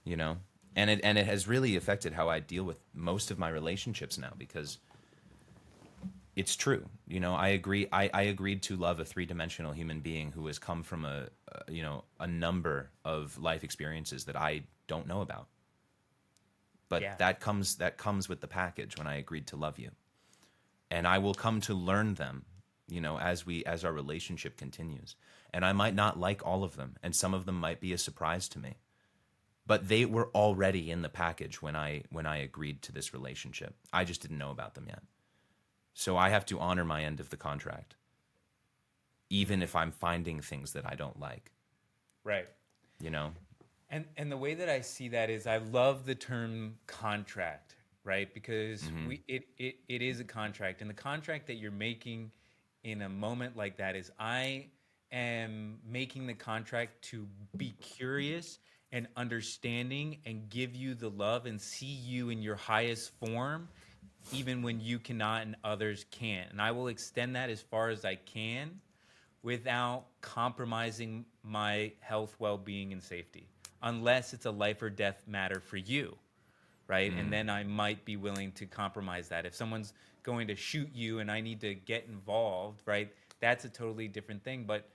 And it has really affected how I deal with most of my relationships now, because it's true. I agree. I agreed to love a three-dimensional human being who has come from a number of life experiences that I don't know about. But Yeah. that comes with the package when I agreed to love you. And I will come to learn them, as our relationship continues. And I might not like all of them, and some of them might be a surprise to me. But they were already in the package when I agreed to this relationship. I just didn't know about them yet. So I have to honor my end of the contract, even if I'm finding things that I don't like. Right. You know? And the way that I see that is, I love the term contract, right? Because it is a contract, and the contract that you're making in a moment like that is, I am making the contract to be curious and understanding and give you the love and see you in your highest form, even when you cannot and others can't. And I will extend that as far as I can, without compromising my health, well-being, and safety, unless it's a life or death matter for you, right? And then I might be willing to compromise that. If someone's going to shoot you and I need to get involved, right? That's a totally different thing. But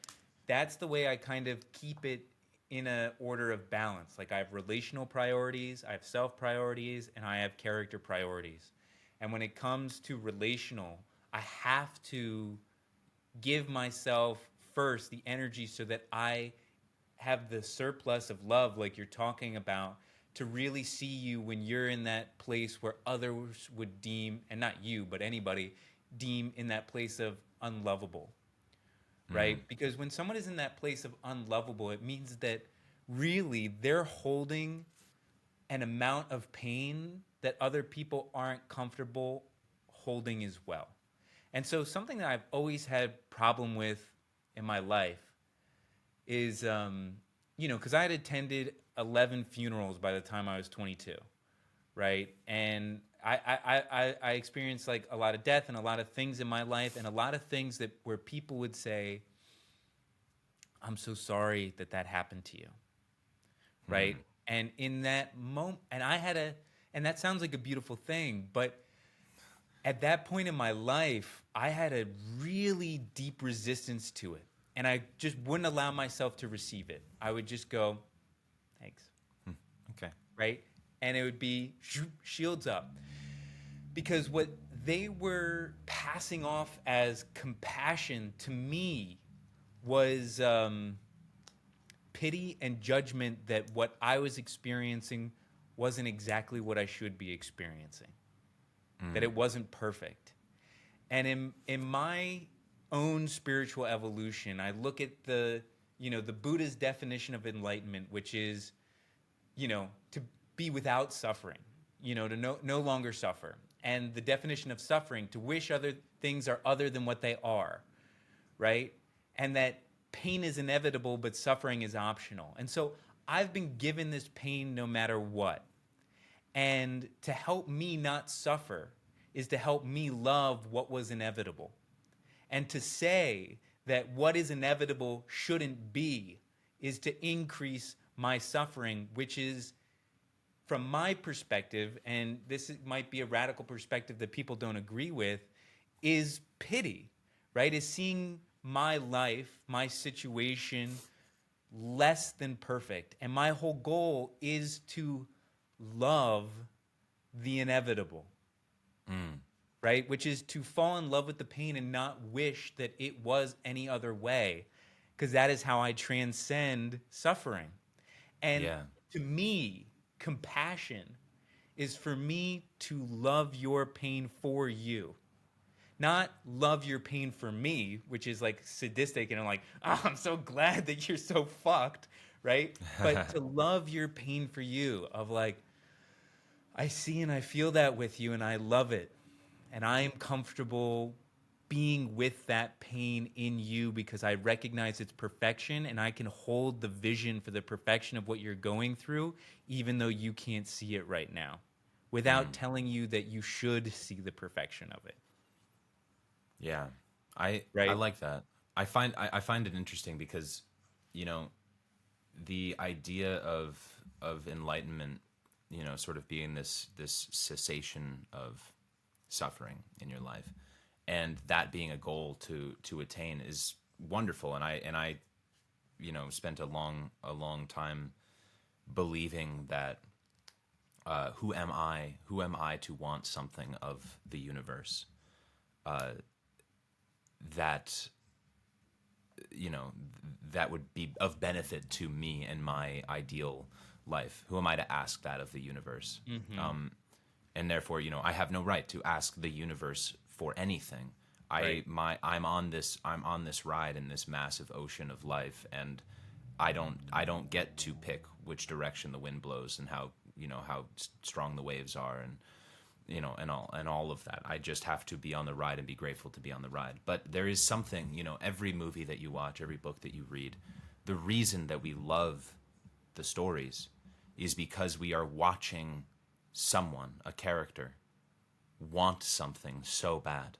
that's the way I kind of keep it in a order of balance. Like I have relational priorities, I have self priorities, and I have character priorities. And when it comes to relational, I have to give myself first the energy so that I have the surplus of love, like you're talking about, to really see you when you're in that place where others would deem, and not you, but anybody, deem in that place of unlovable, right? Because when someone is in that place of unlovable, it means that really they're holding an amount of pain that other people aren't comfortable holding as well. And so something that I've always had problem with in my life is, because I had attended 11 funerals by the time I was 22, right? And I experienced like a lot of death and a lot of things in my life and a lot of things that where people would say, I'm so sorry that that happened to you, right? And in that moment, and that sounds like a beautiful thing, but at that point in my life, I had a really deep resistance to it. And I just wouldn't allow myself to receive it. I would just go, thanks, Okay. right? And it would be shields up. Because what they were passing off as compassion to me was pity and judgment that what I was experiencing wasn't exactly what I should be experiencing, that it wasn't perfect. And in my own spiritual evolution, I look at the Buddha's definition of enlightenment, which is, to be without suffering, to no longer suffer. And the definition of suffering, to wish other things are other than what they are, right? And that pain is inevitable, but suffering is optional. And so I've been given this pain no matter what. And to help me not suffer is to help me love what was inevitable. And to say that what is inevitable shouldn't be is to increase my suffering, which is, from my perspective, and might be a radical perspective that people don't agree with, is pity, right? Is seeing my life, my situation, less than perfect. And my whole goal is to love the inevitable, right? Which is to fall in love with the pain and not wish that it was any other way, because that is how I transcend suffering. And Yeah. to me, compassion is for me to love your pain for you. Not love your pain for me, which is like sadistic and I'm like, oh, I'm so glad that you're so fucked, right? But to love your pain for you, of like, I see and I feel that with you and I love it. And I am comfortable being with that pain in you because I recognize its perfection and I can hold the vision for the perfection of what you're going through, even though you can't see it right now, without telling you that you should see the perfection of it. Yeah. I Right? like that. I find it interesting because, you know, the idea of enlightenment, sort of being this cessation of suffering in your life, and that being a goal to attain is wonderful. And I spent a long time believing that, who am I to want something of the universe that that would be of benefit to me and my ideal life. Who am I to ask that of the universe? And therefore, I have no right to ask the universe for anything. Right. I'm on this ride in this massive ocean of life, and I don't get to pick which direction the wind blows and how strong the waves are, and and all of that. I just have to be on the ride and be grateful to be on the ride. But there is something, every movie that you watch, every book that you read, the reason that we love the stories is because we are watching someone, a character, want something so bad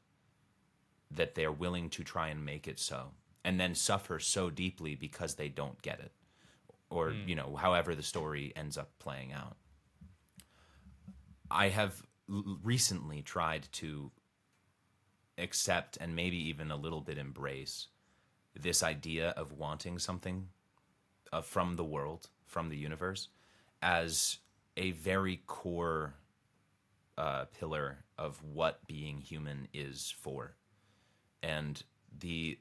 that they're willing to try and make it so. and then suffer so deeply because they don't get it, or however the story ends up playing out. I have recently tried to accept and maybe even a little bit embrace this idea of wanting something from the world, from the universe, as a very core pillar of what being human is for. And the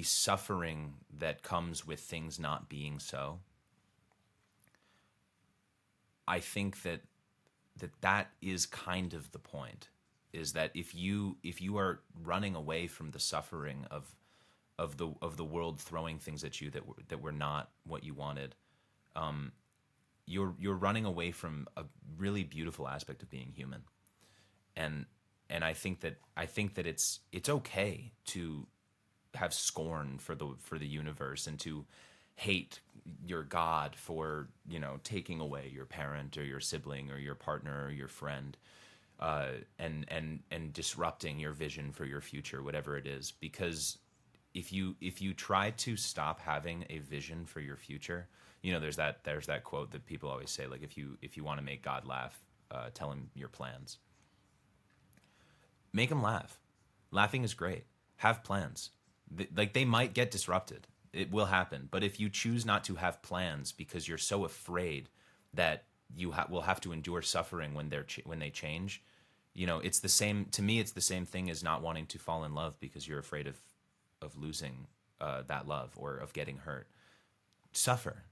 suffering that comes with things not being so, I think that is kind of the point, is that if you are running away from the suffering of the world throwing things at you that were not what you wanted, you're running away from a really beautiful aspect of being human. And I think that it's okay to have scorn for the universe, and to hate your God for taking away your parent or your sibling or your partner or your friend, and disrupting your vision for your future, whatever it is. Because if you try to stop having a vision for your future, there's that quote that people always say, like, if you want to make God laugh, tell him your plans. Make him laugh. Laughing is great. Have plans. They might get disrupted. It will happen. But if you choose not to have plans because you're so afraid that you will have to endure suffering when they change, it's the same. To me, it's the same thing as not wanting to fall in love because you're afraid of losing that love, or of getting hurt. Suffer.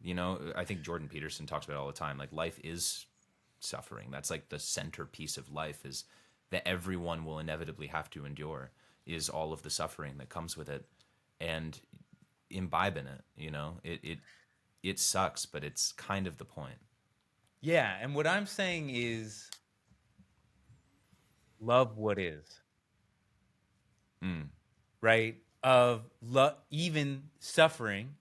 I think Jordan Peterson talks about it all the time. Like, life is suffering. That's like the centerpiece of life, is that everyone will inevitably have to endure, is all of the suffering that comes with it, and imbibe in it. It sucks, but it's kind of the point. Yeah, and what I'm saying is love what is. Right? Of even suffering,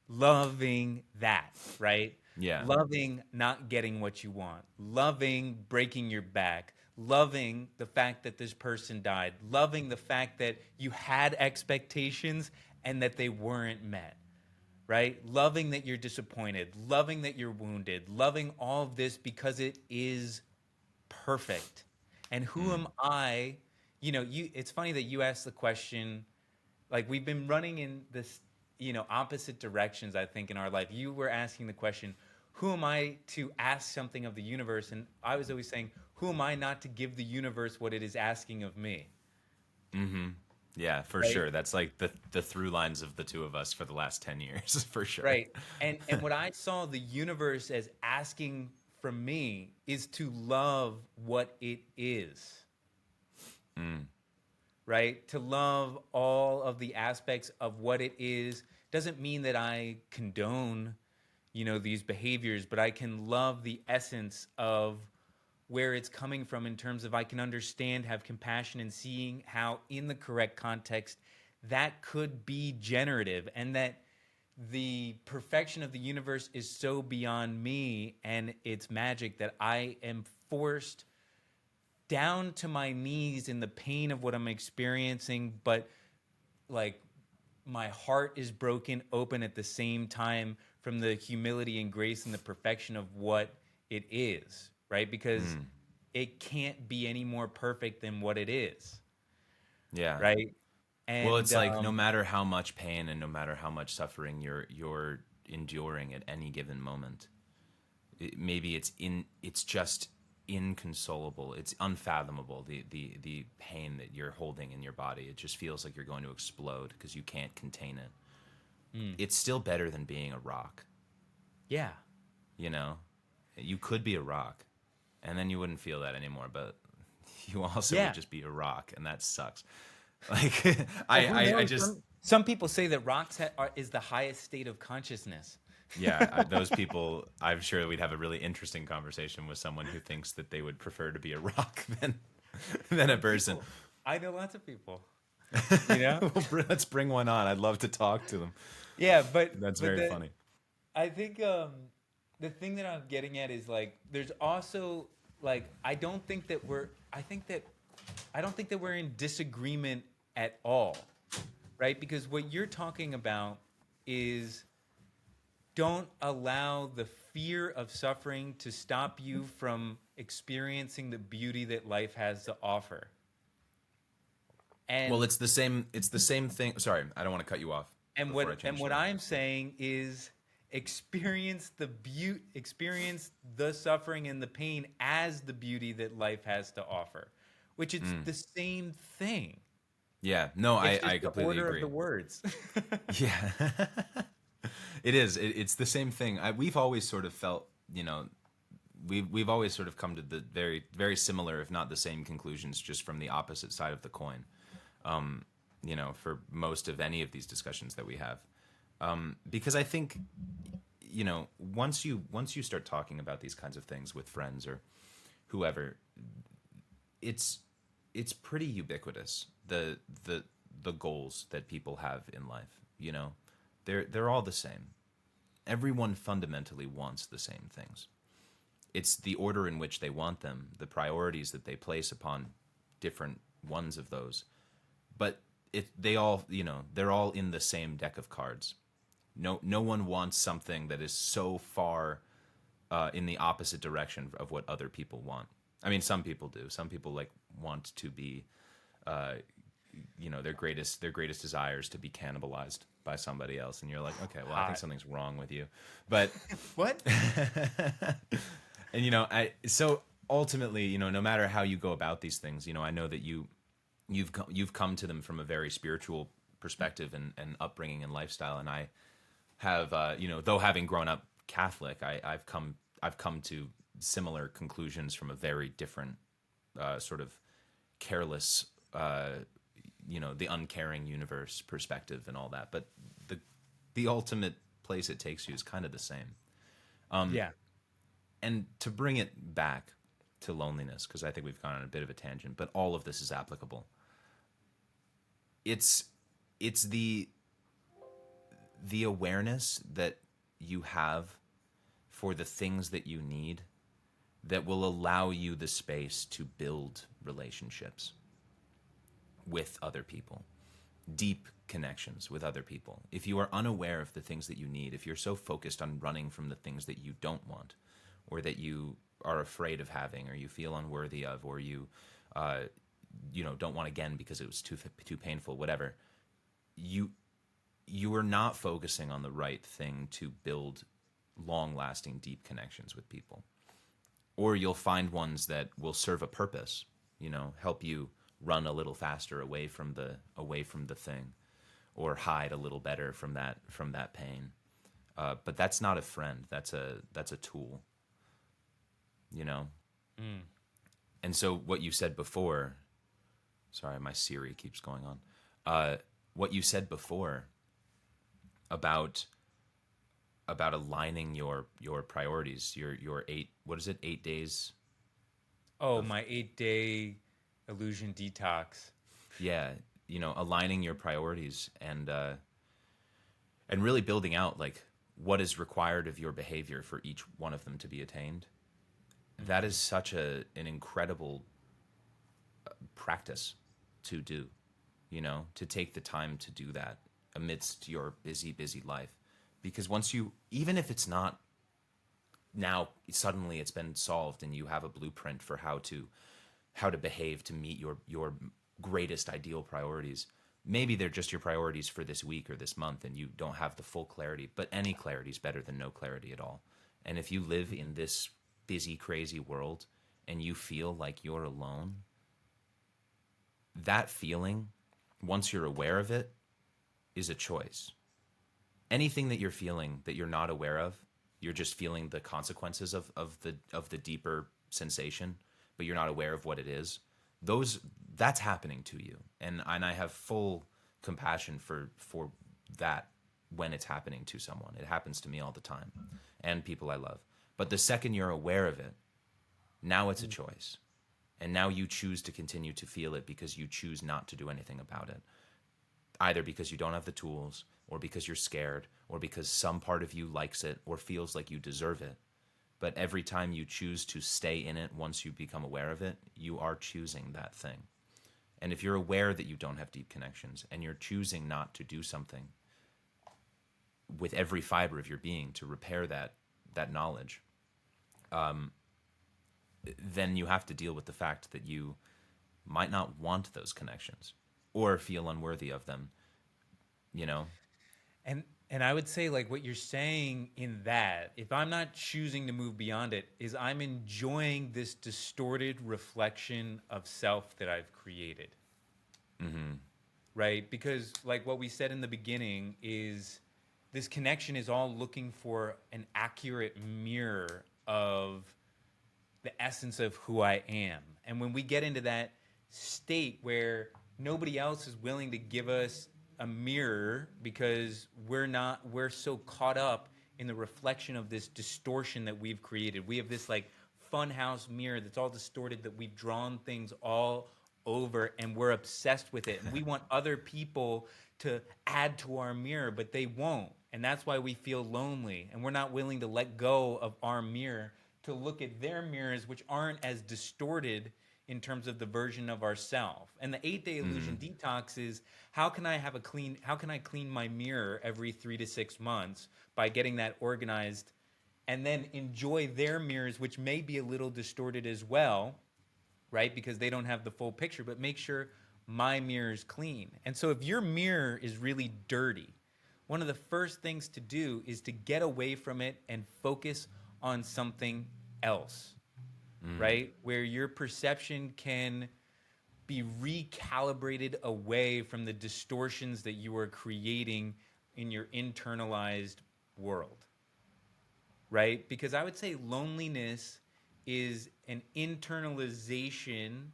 loving that, right? Yeah. Loving not getting what you want, loving breaking your back, loving the fact that this person died, loving the fact that you had expectations and that they weren't met, right? Loving that you're disappointed, loving that you're wounded, loving all of this because it is perfect. And who am I? It's funny that you asked the question, like, we've been running in this, opposite directions, I think, in our life. You were asking the question, who am I to ask something of the universe? And I was always saying, who am I not to give the universe what it is asking of me? Yeah, for Right? sure. That's like the through lines of the two of us for the last 10 years, for sure. Right. And what I saw the universe as asking from me is to love what it is. Right? To love all of the aspects of what it is doesn't mean that I condone, these behaviors, but I can love the essence of where it's coming from, in terms of I can understand, have compassion, and seeing how in the correct context that could be generative, and that the perfection of the universe is so beyond me and its magic that I am forced down to my knees in the pain of what I'm experiencing, but like my heart is broken open at the same time from the humility and grace and the perfection of what it is, right? Because it can't be any more perfect than what it is, Yeah. right? Well, And it's like, no matter how much pain and no matter how much suffering you're enduring at any given moment, maybe it's just inconsolable. It's unfathomable, the pain that you're holding in your body. It just feels like you're going to explode because you can't contain it. It's still better than being a rock. yeah, You could be a rock, and then you wouldn't feel that anymore, but you also yeah. would just be a rock, and that sucks. Like, Well, who I knows? just, Some people say that rocks is the highest state of consciousness. yeah, those people, I'm sure we'd have a really interesting conversation with someone who thinks that they would prefer to be a rock than a person. I know lots of people. You know? Let's bring one on. I'd love to talk to them. Yeah, but That's but very the funny. I think the thing that I'm getting at is, like, there's also, like, I don't think that we're in disagreement at all, right? Because what you're talking about is don't allow the fear of suffering to stop you from experiencing the beauty that life has to offer. Well, And it's the same. It's the same thing. Sorry, I don't want to cut you off and before I what change what the. I'm saying is experience the suffering and the pain as the beauty that life has to offer, which it's the same thing. Yeah, no, It's I just the completely order of agree. the words. Yeah, it is. It's the same thing. We've always sort of felt, we've always sort of come to the very similar, if not the same, conclusions, just from the opposite side of the coin. For most of any of these discussions that we have, because I think, once you start talking about these kinds of things with friends or whoever, it's it's pretty ubiquitous, the goals that people have in life. They're all the same. Everyone fundamentally wants the same things. It's the order in which they want them, the priorities that they place upon different ones of those. But they all, they're all in the same deck of cards. No one wants something that is so far in the opposite direction of what other people want. I mean, some people do. Some people like want to be, their greatest desires to be cannibalized by somebody else, and you're like, okay, well, I think Hot. something's wrong with you. But What? and so ultimately, no matter how you go about these things, I know that you've come to them from a very spiritual perspective and upbringing and lifestyle, and I have, though having grown up Catholic, I've come to similar conclusions from a very different sort of careless, the uncaring universe perspective and all that. But the ultimate place it takes you is kind of the same. Yeah. And to bring it back to loneliness, because I think we've gone on a bit of a tangent, but all of this is applicable. It's the awareness that you have for the things that you need that will allow you the space to build relationships with other people, deep connections with other people. If you are unaware of the things that you need, if you're so focused on running from the things that you don't want, or that you are afraid of having, or you feel unworthy of, or you don't want again because it was too painful, whatever, you are not focusing on the right thing to build long-lasting, deep connections with people. Or you'll find ones that will serve a purpose, help you run a little faster away from the thing, or hide a little better from that pain. But that's not a friend. That's a tool. And so what you said before, sorry, my Siri keeps going on. What you said before about aligning your priorities, your 8 days. Oh, my 8-day illusion detox. Yeah, aligning your priorities and really building out like what is required of your behavior for each one of them to be attained. That is such an incredible practice to do, to take the time to do that amidst your busy life. Because once even if it's not now, suddenly it's been solved and you have a blueprint for how to behave to meet your greatest ideal priorities. Maybe they're just your priorities for this week or this month and you don't have the full clarity, but any clarity is better than no clarity at all. And if you live in this busy, crazy world and you feel like you're alone, that feeling, once you're aware of it, is a choice. Anything that you're feeling that you're not aware of, you're just feeling the consequences of the deeper sensation, but you're not aware of what it is. That's happening to you, and I have full compassion for that when it's happening to someone. It happens to me all the time, and people I love. But the second you're aware of it, now it's a choice, and now you choose to continue to feel it because you choose not to do anything about it, either because you don't have the tools, or because you're scared, or because some part of you likes it or feels like you deserve it. But every time you choose to stay in it, once you become aware of it, you are choosing that thing. And if you're aware that you don't have deep connections and you're choosing not to do something with every fiber of your being to repair that knowledge, then you have to deal with the fact that you might not want those connections or feel unworthy of them, you know? And I would say like what you're saying in that, if I'm not choosing to move beyond it, is I'm enjoying this distorted reflection of self that I've created. Right? Because like what we said in the beginning is this connection is all looking for an accurate mirror of the essence of who I am. And when we get into that state where nobody else is willing to give us a mirror because we're so caught up in the reflection of this distortion that we've created. We have this like funhouse mirror that's all distorted, that we've drawn things all over, and we're obsessed with it. And we want other people to add to our mirror, but they won't. And that's why we feel lonely. And we're not willing to let go of our mirror to look at their mirrors, which aren't as distorted in terms of the version of ourself. And the 8-day illusion detox is how can I clean my mirror every 3 to 6 months by getting that organized, and then enjoy their mirrors, which may be a little distorted as well, right? Because they don't have the full picture, but make sure my mirror is clean. And so if your mirror is really dirty, one of the first things to do is to get away from it and focus on something else, right? Where your perception can be recalibrated away from the distortions that you are creating in your internalized world, right? Because I would say loneliness is an internalization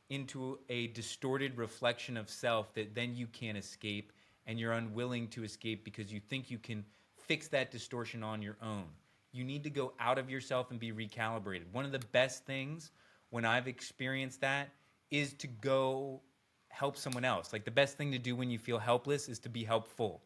into a distorted reflection of self that then you can't escape, and you're unwilling to escape because you think you can fix that distortion on your own. You need to go out of yourself and be recalibrated. One of the best things when I've experienced that is to go help someone else. Like the best thing to do when you feel helpless is to be helpful,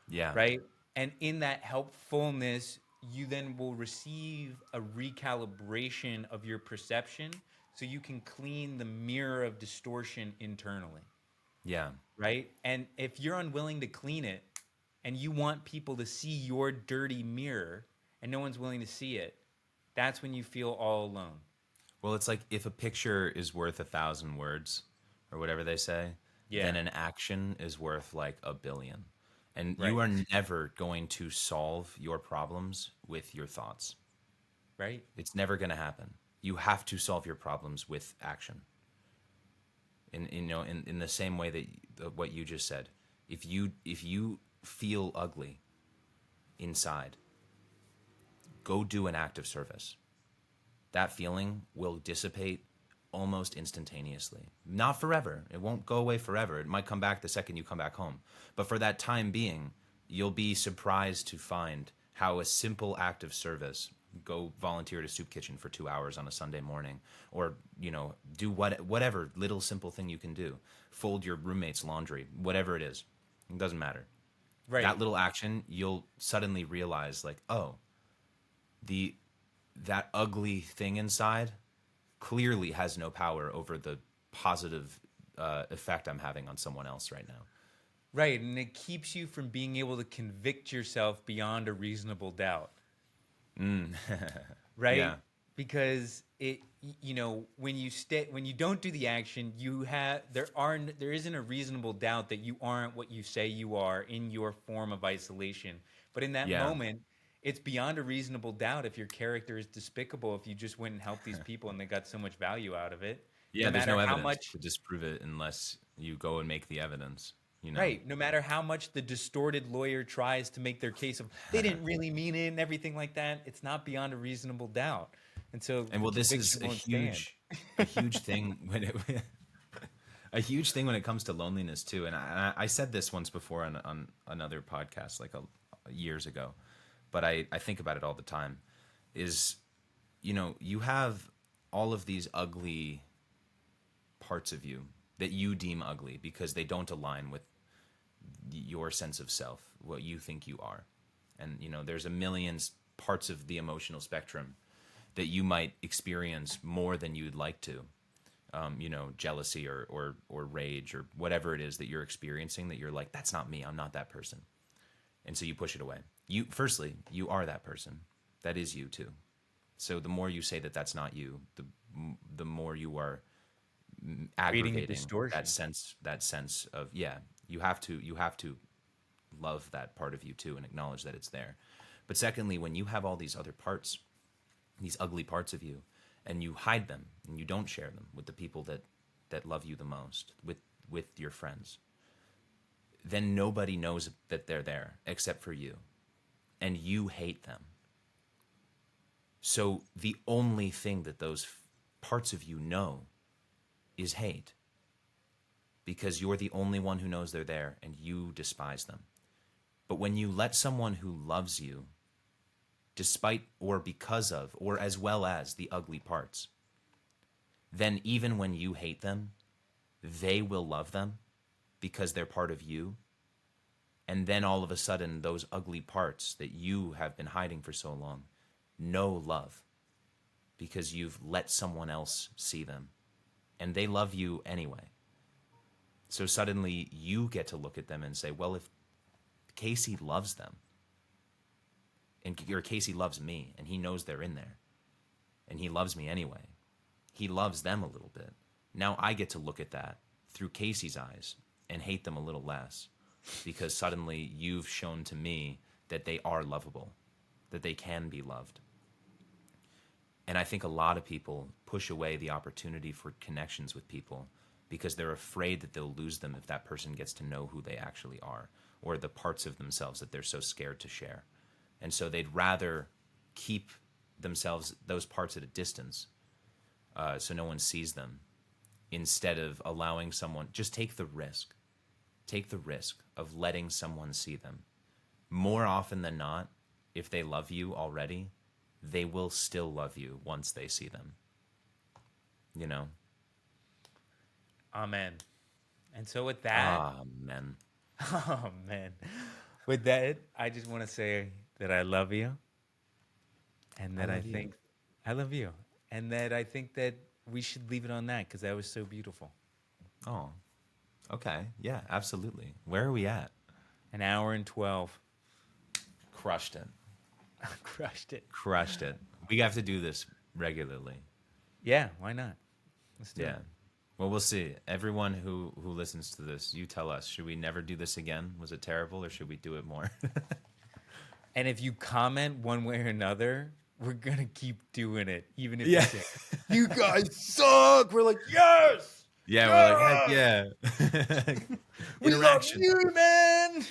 Yeah. right? And in that helpfulness, you then will receive a recalibration of your perception so you can clean the mirror of distortion internally, Yeah. right? And if you're unwilling to clean it and you want people to see your dirty mirror and no one's willing to see it, that's when you feel all alone. Well, it's like if a picture is worth 1,000 words, or whatever they say, Yeah. then an action is worth like 1,000,000,000. And Right. you are never going to solve your problems with your thoughts. Right? It's never going to happen. You have to solve your problems with action. In the same way that what you just said, if you feel ugly inside, go do an act of service. That feeling will dissipate almost instantaneously. Not forever. It won't go away forever. It might come back the second you come back home. But for that time being, you'll be surprised to find how a simple act of service, go volunteer at a soup kitchen for 2 hours on a Sunday morning, or do whatever little simple thing you can do, fold your roommate's laundry, whatever it is, it doesn't matter. Right. That little action, you'll suddenly realize like, oh, that ugly thing inside clearly has no power over the positive effect I'm having on someone else right now. Right. And it keeps you from being able to convict yourself beyond a reasonable doubt. Right? Yeah. Because when you don't do the action, there isn't a reasonable doubt that you aren't what you say you are in your form of isolation. But in that Yeah. moment, it's beyond a reasonable doubt if your character is despicable, if you just went and helped these people and they got so much value out of it. Yeah, there's no evidence to disprove it unless you go and make the evidence. Right. No matter how much the distorted lawyer tries to make their case of they didn't really mean it and everything like that, it's not beyond a reasonable doubt. And so, And well, this is conviction won't stand. a huge thing a huge thing when it comes to loneliness too. And I said this once before on another podcast, like years ago, but I think about it all the time. Is you have all of these ugly parts of you that you deem ugly because they don't align with your sense of self, what you think you are. And there's a million parts of the emotional spectrum that you might experience more than you'd like to. jealousy or rage or whatever it is that you're experiencing, that you're like, that's not me, I'm not that person. And so you push it away. Firstly, you are that person. That is you too. So the more you say that that's not you, the more you are Creating a aggravating distortion. that sense of, yeah, you have to love that part of you too and acknowledge that it's there. But secondly, when you have all these other parts, these ugly parts of you, and you hide them and you don't share them with the people that love you the most, with your friends, then nobody knows that they're there except for you, and you hate them. So the only thing that those parts of you know is hate, because you're the only one who knows they're there and you despise them. But when you let someone who loves you, despite or because of or as well as the ugly parts, then even when you hate them, they will love them because they're part of you. And then all of a sudden, those ugly parts that you have been hiding for so long know love because you've let someone else see them. And they love you anyway. So suddenly you get to look at them and say, well, if Cayce loves them, or Cayce loves me, and he knows they're in there, and he loves me anyway, he loves them a little bit. Now I get to look at that through Cayce's eyes and hate them a little less, because suddenly you've shown to me that they are lovable, that they can be loved. And I think a lot of people push away the opportunity for connections with people because they're afraid that they'll lose them if that person gets to know who they actually are, or the parts of themselves that they're so scared to share. And so they'd rather keep themselves, those parts, at a distance, so no one sees them, instead of allowing someone, just take the risk of letting someone see them. More often than not, if they love you already, they will still love you once they see them. Amen. And so with that, Amen. oh man, with that, I just want to say that I love you, and that I think I love you, and that I think that we should leave it on that because that was so beautiful. Oh, okay. Yeah, absolutely. Where are we at? An hour and 12. Crushed it. Crushed it. Crushed it. We have to do this regularly. Yeah, why not? Let's do Yeah. it. Well, we'll see. Everyone who listens to this, you tell us. Should we never do this again? Was it terrible, or should we do it more? And if you comment one way or another, we're gonna keep doing it, even if Yeah. you say, "You guys suck." We're like, "Yes, Yeah, we're like, heck yeah. we love Interaction. you, man.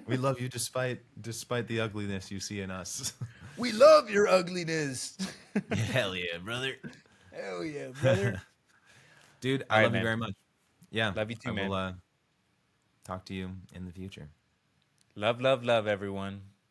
We love you despite the ugliness you see in us. We love your ugliness." Hell yeah, brother. Hell yeah, brother. Dude, All I right, love you man. very much. Yeah. Love you too, I man. will talk to you in the future. Love, love, love, everyone.